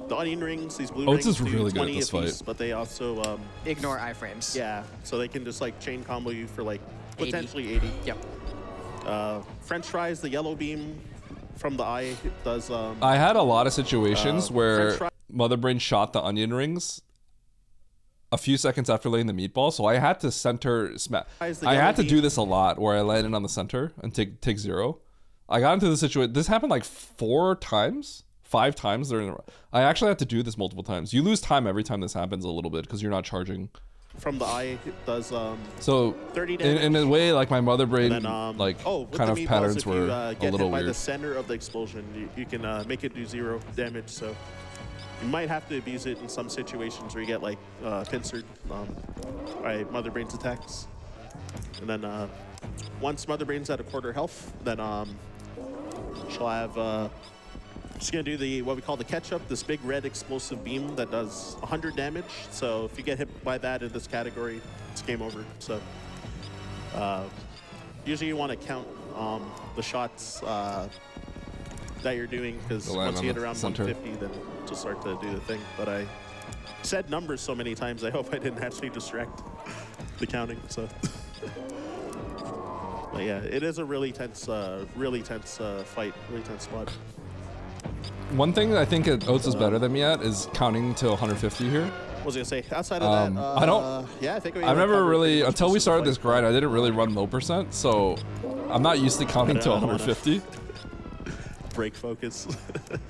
The onion rings, these blue Oats rings, is do really good at 20 this apiece, fight. but they also Ignore iframes. yeah, so they can just like chain combo you for like 80. potentially 80. Yep. French fries, the yellow beam from the eye does. I had a lot of situations where French fry- Mother Brain shot the onion rings a few seconds after laying the meatball, so I had to center smack. The I yellow had to beam- do this a lot where I landed on the center and take 0. I got into the situation. This happened like 5 times during the. I actually had to do this multiple times. You lose time every time this happens a little bit because you're not charging. From the eye does So 30 damage. in a way, like my Mother Brain, And then, like with kind the of meatballs, patterns if you, were get a little hit by weird. the center of the explosion, you can make it do 0 damage. So you might have to abuse it in some situations where you get like pincered by Mother Brain's attacks. And then once Mother Brain's at a quarter health, then she'll have. She's gonna do what we call the catch-up, this big red explosive beam that does 100 damage. So if you get hit by that in this category, it's game over. So usually you want to count the shots that that you're doing, because The line once on you hit the around center. 150, then just start to do the thing. But I said numbers so many times, I hope I didn't actually distract the counting. So, but yeah, it is a really tense fight, really tense spot. One thing I think Oats is better than me at is counting to 150 here. Was I gonna say outside of that? I don't. Yeah, I think I've never really, until we started this grind, I didn't really run low percent, so I'm not used to counting to 150. Break focus.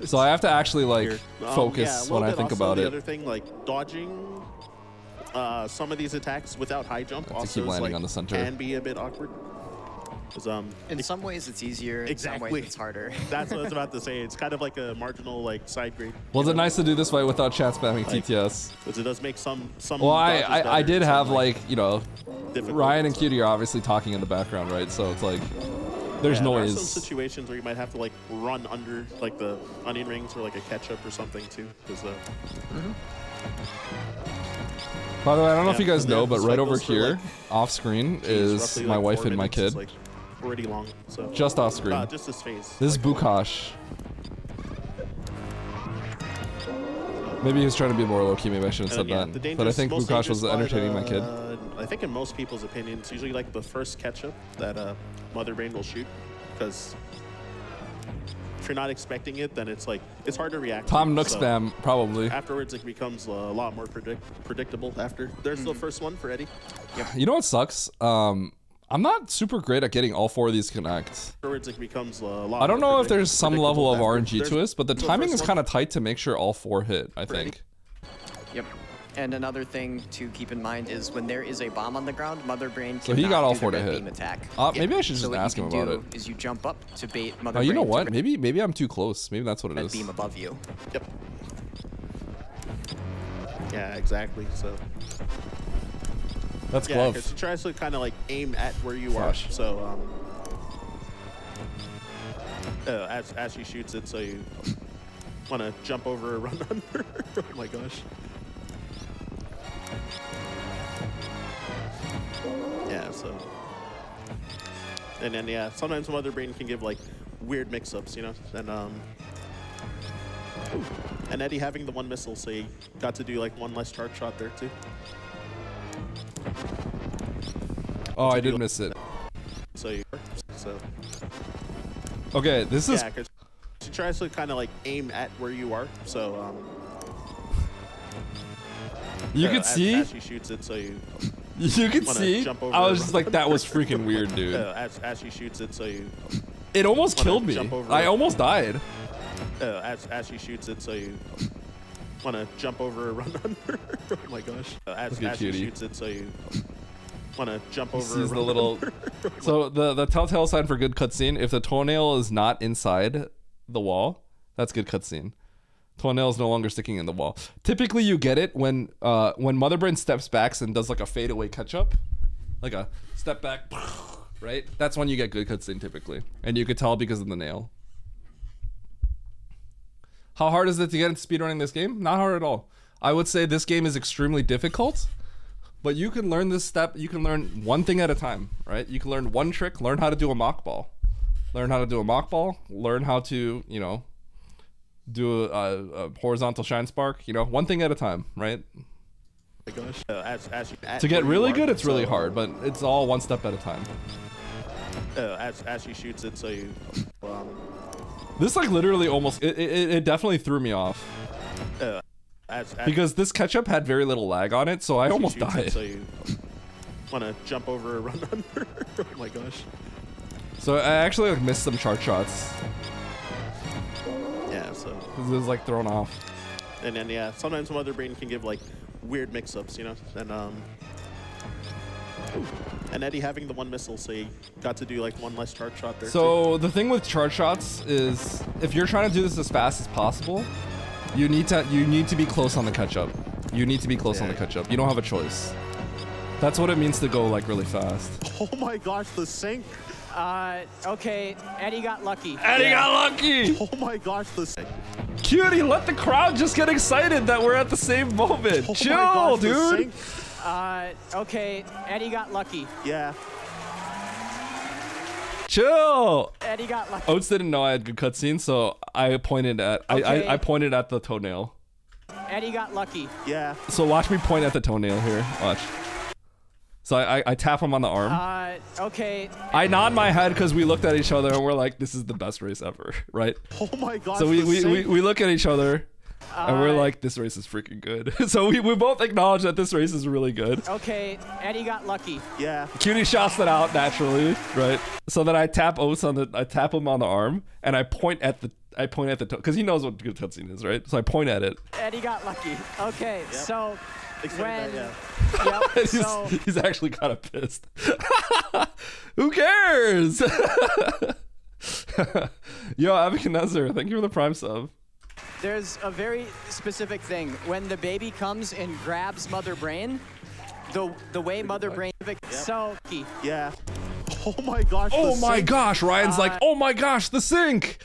So I have to actually like Yeah, focus a when I little bit. think Also, about the it. other thing, like dodging some of these attacks without high jump, To also keep landing like, on the center. can be a bit awkward. 'Cause, In some ways it's easier, in some Exactly. ways it's harder. That's what I was about to say. It's kind of like a marginal like side grade. Was it nice to do this fight without chat spamming TTS? Because it does make some. Well, I dodges did better, have some, like, you know, difficult, Ryan and so. Cutie are obviously talking in the background, right? So it's like, there's Yeah, there are some noise. situations where you might have to like run under like the onion rings or like a ketchup or something too. Because By the way, I don't know if yeah, you guys and know, then but this right fight over goes for, here, like, off screen, geez, is roughly, my like, wife 4 and my minutes. kid. It's, like, pretty long. So Just off screen. just his face. This is Bukash. Maybe he was trying to be more low-key, maybe I shouldn't have said Yeah, that. But I think most Bukash was dangerous entertaining spot, my kid. I think in most people's opinions, usually like the first ketchup that Mother Brain will shoot, because if you're not expecting it, then it's like it's hard to react. Tom to. Nook So spam, probably. afterwards, it becoms a lot more predictable. After there's the first one for Eddie. You know what sucks? I'm not super great at getting all 4 of these connect. Afterwards, it becomes a lot. I don't more know if there's some level of predictable RNG after. to it, but the There's timing is first kind one. of tight to make sure all 4 hit, I think. Yep. And another thing to keep in mind is when there is a bomb on the ground, Mother Brain So he cannot got all do 4 the to red hit. beam attack. Maybe I should just so what ask you him can about do it. is you jump up to bait Mother Oh, you know Brain what? to Maybe I'm too close. Maybe that's what it red is. beam above you. Yep. Yeah, exactly. So That's yeah, glove. because he tries to kind of like aim at where you Flash. are. So as he shoots it, so you want to jump over or run under. Oh my gosh. Yeah. So. And then yeah, sometimes Mother Brain can give like weird mix-ups, you know, and Eddie having the 1 missile, so he got to do like 1 less charge shot there too. Oh, I did miss it. So Okay, this is... yeah, because she tries to kind of like aim at where you are. So you could see... as she shoots it, so you You could wanna see... jump over I or was just run like, that was freaking weird, dude. as she shoots it, so you It almost wanna killed me. jump over I or- almost died. as she shoots it, so you want to jump over or run under. Oh my gosh. As Look at she Cutie. shoots it, so you want to jump over or Sees the run little... under. So the telltale sign for good cutscene, if the toenail is not inside the wall, that's good cutscene. Toenail is no longer sticking in the wall. Typically, you get it when Mother Brain steps back and does like a fadeaway catch-up. Like a step back, right? That's when you get good cutscene typically. And you could tell because of the nail. How hard is it to get into speedrunning this game? Not hard at all. I would say this game is extremely difficult, but you can learn this step. You can learn one thing at a time, right? You can learn one trick, learn how to do a mock ball. Learn how to do a mock ball, learn how to, you know, do a horizontal shine spark, you know, one thing at a time, right? Oh my gosh. To get really good, it's really hard, but it's all one step at a time. As she shoots it, so you This like literally almost, it definitely threw me off. Because this ketchup had very little lag on it, so I almost died. So you want to jump over or run under. Oh my gosh. So I actually like missed some chart shots. Yeah, so. This is like thrown off. And then yeah, sometimes Mother Brain can give like weird mix-ups, you know, and Eddie having the 1 missile, so he got to do like 1 less charge shot there. So the thing with charge shots is, if you're trying to do this as fast as possible, you need to be close on the catch-up. You need to be close on the catch-up. You don't have a choice. That's what it means to go like really fast. Oh my gosh, the sync. Okay, Eddie got lucky. Eddie got lucky! Oh my gosh, the sync. Cutie, let the crowd just get excited that we're at the same moment. Oh Chill, my gosh, the dude. sync. Okay, Eddie got lucky. Yeah. Chill. Eddie got lucky. Oats didn't know I had good cutscenes, so I pointed at I pointed at the toenail. Eddie got lucky. Yeah. So watch me point at the toenail here. Watch. So I tap him on the arm. Okay. I nod my head because we looked at each other and we're like, this is the best race ever, right? Oh my gosh. So we look at each other and we're like, this race is freaking good. So we both acknowledge that this race is really good. Okay, Eddie got lucky. Yeah. Cutie shots it out naturally, right? So then I tap Oats on the, I tap him on the arm and I point at the toe because he knows what good cutscene is, right? So I point at it. Eddie got lucky. Okay, so when he's actually kind of pissed. Who cares? Yo, Abikanezzer, thank you for the Prime sub. There's a very specific thing. When the baby comes and grabs Mother Brain, the way Mother Brain so key. Yeah. Oh my gosh. Oh my gosh, Ryan's like, oh my gosh, the sink.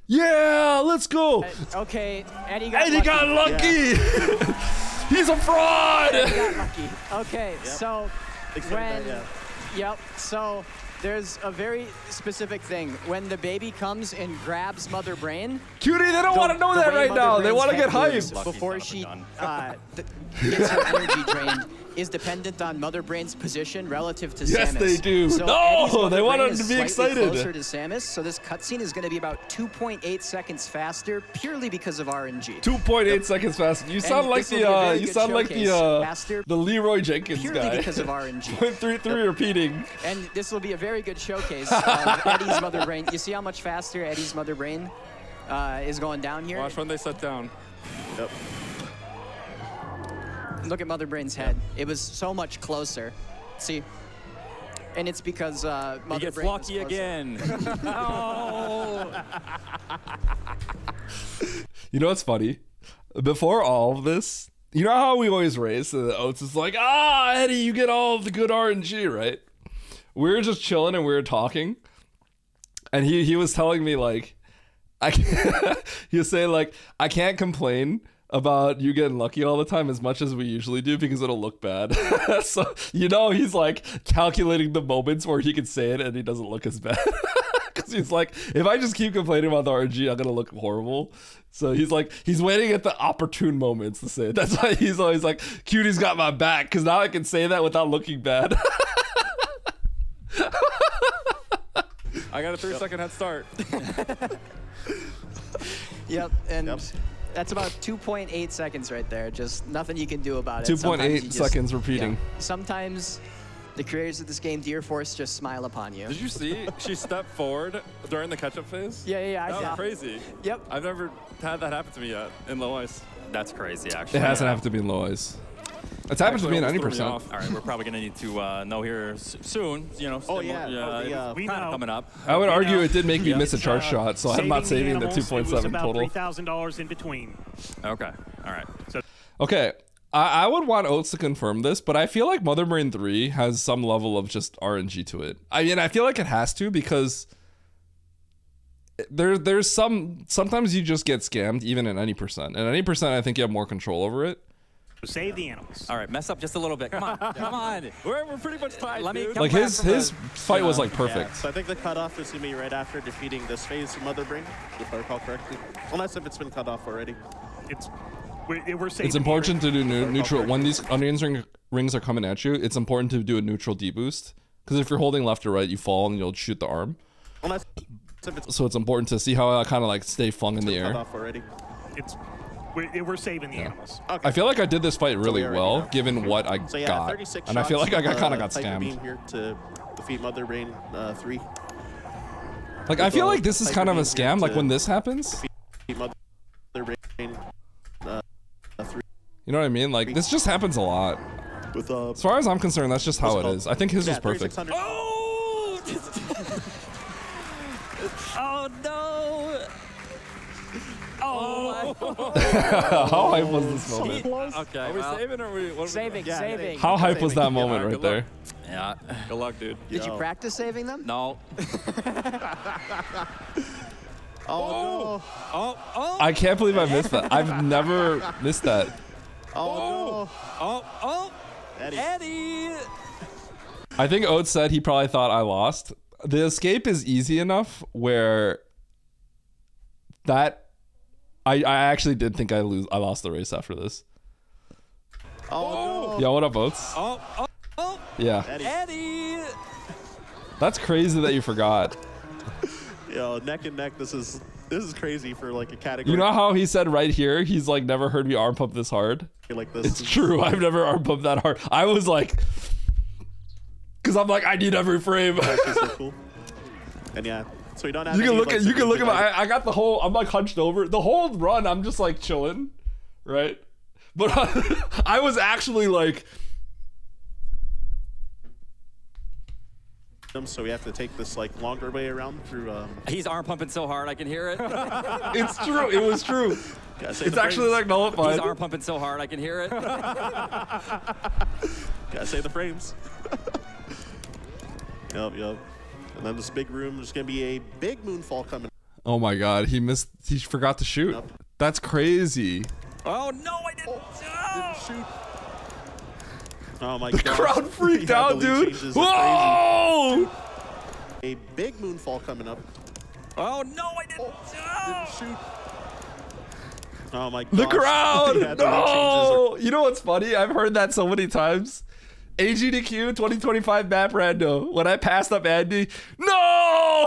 Yeah, let's go. Okay, Eddie got lucky. Yeah. He's a fraud. Eddie got lucky. Okay, so when so there's a very specific thing. When the baby comes and grabs Mother Brain, Cutie, they don't want to know that right now. They want to get hyped. Before she gets her energy drained, is dependent on Mother Brain's position relative to Samus. Yes, they do. So no, they want him to be excited. Closer to Samus, so this cutscene is going to be about 2.8 seconds faster, purely because of RNG. 2.8 seconds faster. You sound like the Leroy Jenkins purely guy. Because of RNG. 0.33 repeating. And this will be a very good showcase of Eddie's Mother Brain. You see how much faster Eddie's Mother Brain is going down here? Watch when they set down. Yep. Look at Mother Brain's head. It was so much closer. See? And it's because Mother Brain was lucky again. Oh. You know what's funny? Before all of this, you know how we always race? Oats is like, Eddie, you get all of the good RNG, right? We were just chilling and we were talking. And he was telling me, like, he was saying, like, I can't complain about you getting lucky all the time as much as we usually do because it'll look bad. So, you know, he's like calculating the moments where he can say it and he doesn't look as bad. Because he's like, if I just keep complaining about the RNG, I'm going to look horrible. So he's like, he's waiting at the opportune moments to say it. That's why he's always like, Cutie's got my back because now I can say that without looking bad. I got a 3-second head start. Yep, and that's about 2.8 seconds right there. Just nothing you can do about it. 2.8 seconds repeating. Yeah. Sometimes the creators of this game, Deer Force, just smile upon you. Did you see she stepped forward during the catch-up phase? Yeah, That was crazy. Yep. I've never had that happen to me yet in low ice. That's crazy, actually. It hasn't happened to me in low ice. It's happened to me in 90%. All right, we're probably going to need to know here soon. You know, we know. coming up. I would argue it did make me miss a charge shot, so I'm not saving the 2.7 total. $3,000 in between. Okay, all right. So okay, I would want Oats to confirm this, but I feel like Mother Brain 3 has some level of just RNG to it. I mean, I feel like it has to because there's sometimes you just get scammed even at 90%. And at 90%, I think you have more control over it. Save the animals. All right, mess up just a little bit. Come on, come on. We're pretty much tied. Let me like his fight was like perfect. Yeah, so I think the cutoff is going to be right after defeating this phase of Mother Brain, if I recall correctly. Unless if it's been cut off already. We're safe. It's important to do neutral when these onion rings are coming at you. It's important to do a neutral deboost because if you're holding left or right, you fall and you'll shoot the arm. Unless if it's so it's important to see how I kind of like stay flung in the air. Cut off already. We're saving the animals. Okay. I feel like I did this fight really well, given what I got, 36 and I feel like I kind of got Tiger Beam scammed. here to defeat Mother Brain 3. Like I feel like this is kind of a scam. Like when this happens, Defeat Mother Brain 3. you know what I mean? Like this just happens a lot. With As far as I'm concerned, that's just how it is. I think his was perfect. Oh! Oh no! Oh! How hype was this moment? Okay, Are we saving or are we? Saving. How hype was that moment right there? Yeah. Good luck, dude. Did you practice saving them? No. Oh, I can't believe I missed that. I've never missed that. Eddie. Eddie! I think Oates said he probably thought I lost. the escape is easy enough where that I actually did think I lost the race after this. Oh, Yeah, what up, Oats? Oh. Yeah. Eddie! That's crazy that you forgot. Yo, neck and neck. This is crazy for like a category. You know how he said right here, he's like never heard me arm pump this hard? like this. It's true. I've never arm pumped that hard. I was like, because I'm like, I need every frame. Actually so cool. And yeah, so you don't have. You can look like, at. You can look at my. I got the whole. I'm like hunched over. The whole run, I'm just like chilling, right? But I was actually like. So we have to take this like longer way around through. He's arm pumping so hard I can hear it. It's true. It was true. It's actually like nullified. He's arm pumping so hard I can hear it. Gotta say the frames. Yup. And then this big room, there's gonna be a big moonfall coming. Oh my God, he missed. He forgot to shoot. Yep. That's crazy. Oh no, I didn't. Didn't shoot. Oh my The gosh. crowd freaked Yeah, out, the lead dude. changes are Whoa! crazy. A big moonfall coming up. Oh no, I didn't. Didn't shoot. Oh my gosh. The crowd! Yeah, the lead changes No! You know what's funny? I've heard that so many times. AGDQ 2025 map rando. When I passed up Andy, no!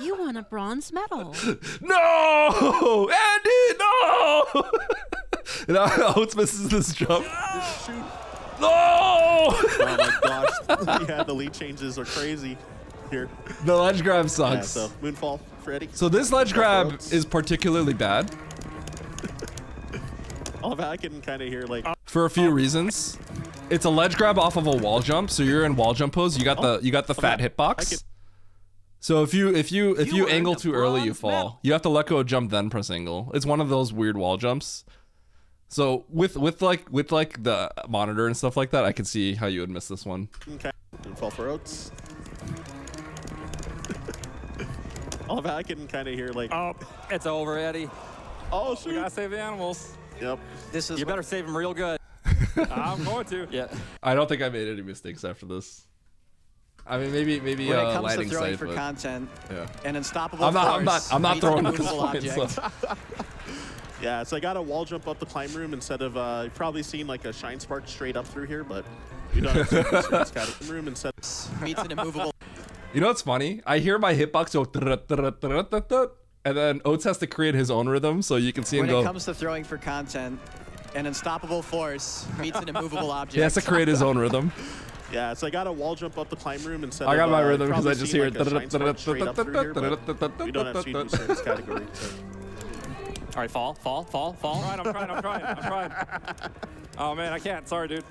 You won a bronze medal. No! Andy, no! And Oates misses this jump. Shoot. No! Oh my gosh. Yeah, the lead changes are crazy here. The ledge grab Yeah, sucks. so moonfall for Eddie. So this ledge grab is particularly bad All of that I can kind of hear like. for a few reasons. It's a ledge grab off of a wall jump, so you're in wall jump pose. You got the fat hitbox. So if you angle too early, you fall. You have to let go of jump then press angle. It's one of those weird wall jumps. So with like the monitor and stuff like that, I could see how you would miss this one. Okay. Moonfall for Oats. All of that I can kind of hear like. Oh, it's over, Eddie. Oh We shoot. gotta save the animals. Yep. This is You better save him real good. I'm going to. Yeah. I don't think I made any mistakes after this. I mean, maybe when it comes to lighting throwing sight, for but content. Yeah. An unstoppable I'm not force meets throwing an at this immovable point. object. So. Yeah, so I got a wall jump up the climb room instead of you've probably seen like a shine spark straight up through here, but you don't have to this kind of room instead. Meets an immovable. You know what's funny? I hear my hitbox go, and then Oates has to create his own rhythm, so you can see him When go. it comes to throwing for content, an unstoppable force meets an immovable object. He has to create his own rhythm. Yeah, so I got a wall jump up the climb room instead I got of my rhythm you've because I probably just seen, hear like, a shine spark straight up through here, but you don't have speed booster in this category. So. All right, fall. I'm trying. Oh man, I can't. Sorry, dude.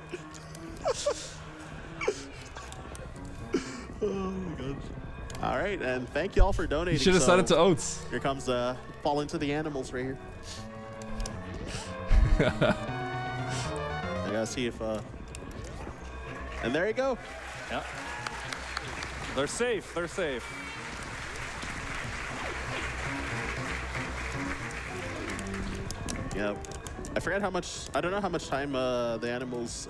Oh my gosh. All right, and thank you all for donating. You should have so said it to Oates. Here comes fall into the animals right here. I gotta see if and there you go. Yeah. They're safe. Yeah. I forgot how much. I don't know how much time the animals.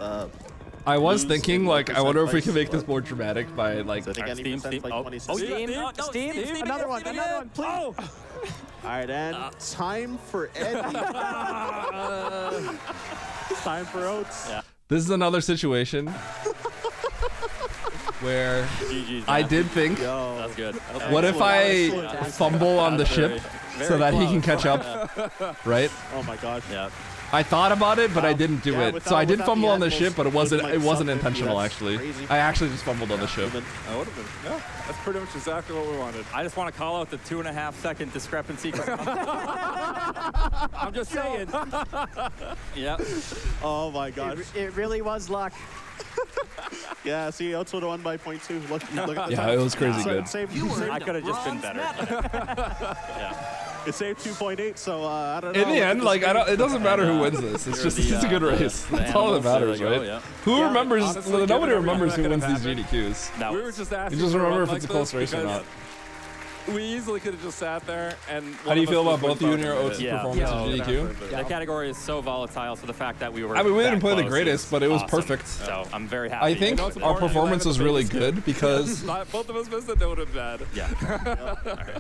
I was lose thinking, in like, I 1% wonder if we can ice, make this but- more dramatic by, like, So I think any Steam, percent, Steam. like Oh. 26. Oh, Steam. Another one, please. All right, and time for Eddie. Time for Oats. Yeah. this is another situation where GG's, I man. did think, Yo. That's good. what if I Excellent. fumble on the That's ship very so that he can close. catch up, right? Oh my gosh. Yeah. I thought about it, but I didn't do Yeah, it. without- So I did without fumble the on the animals, ship, but it would've wasn't been, like, wasn't sub 50. intentional That's actually. crazy. I actually just fumbled on the ship. Even- I would have been. Yeah. That's pretty much exactly what we wanted. I just want to call out the 2.5 second discrepancy. I'm just saying. Yeah. Oh my gosh. It really was luck. Yeah, see, Oats would have won by 0.2. Look at the Yeah, time. it was crazy good. It saved, I could have just been better. Yeah. it saved 2.8, so I don't know. In the end, like it doesn't matter who wins this. It's just it's a good race. That's all that matters, There you go, right? yeah. Who remembers? honestly, Nobody given remembers who everything wins that these could've GDQs. That We was- were just asking. You just for a remember run if it's a like close this race or because not. We easily could have just sat there and. How do you feel about both you and your Oats performance in GDQ? The category is so volatile, so the fact that we were. I mean, we didn't play the greatest, but it was perfect. So I'm very happy. I think our performance was really good because both of us missed it. That would have been bad. Yeah.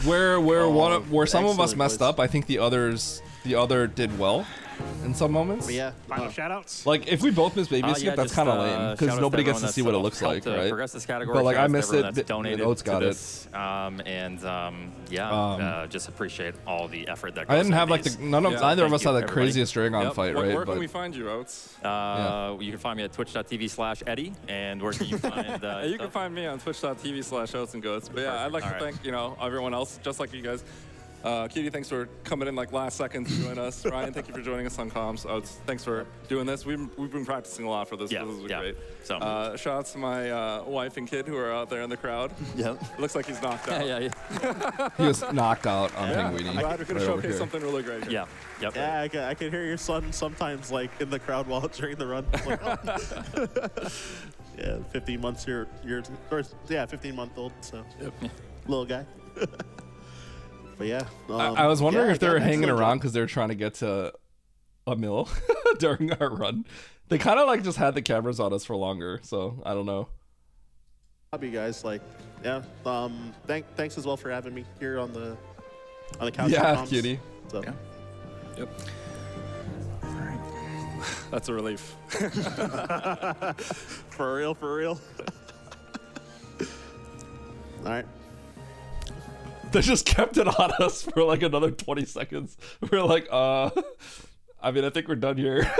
where some of us messed up, I think the other did well in some moments. But yeah. Final shoutouts. Like if we both miss baby skip, that's kind of lame because nobody gets to see what it looks like, right? Progress this category. But like I missed it. Donated Oats got it. Just appreciate all the effort that. I didn't have like neither of us had the craziest Dragon fight, right? Where can we find you, Oats? You can find me at twitch.tv/Eddie, and where can you find? You can find me on twitch.tv/Oatsngoats. But yeah, I'd like to thank everyone else, just like you guys. Cutie, thanks for coming in like last second to join us. Ryan, thank you for joining us on comms. Oats, thanks for doing this. We've been practicing a lot for this. Yeah, this was great. So shout out to my wife and kid who are out there in the crowd. Yeah. Looks like he's knocked out. He was knocked out on Penguini. Glad we're gonna showcase something really great here. Yeah. Yeah, I can hear your son sometimes like in the crowd while during the run. Like, yeah, 15 months. You're 15-month-old. So little guy. But yeah, I was wondering if they were hanging around because they were trying to get to a mill during our run. They kind of like just had the cameras on us for longer, so I don't know. You guys, like, yeah. Thanks as well for having me here on the couch. Yeah, Cutie. So. Yeah. Yep. All right. That's a relief. For real. All right. They just kept it on us for like another 20 seconds. We're like, I mean, I think we're done here.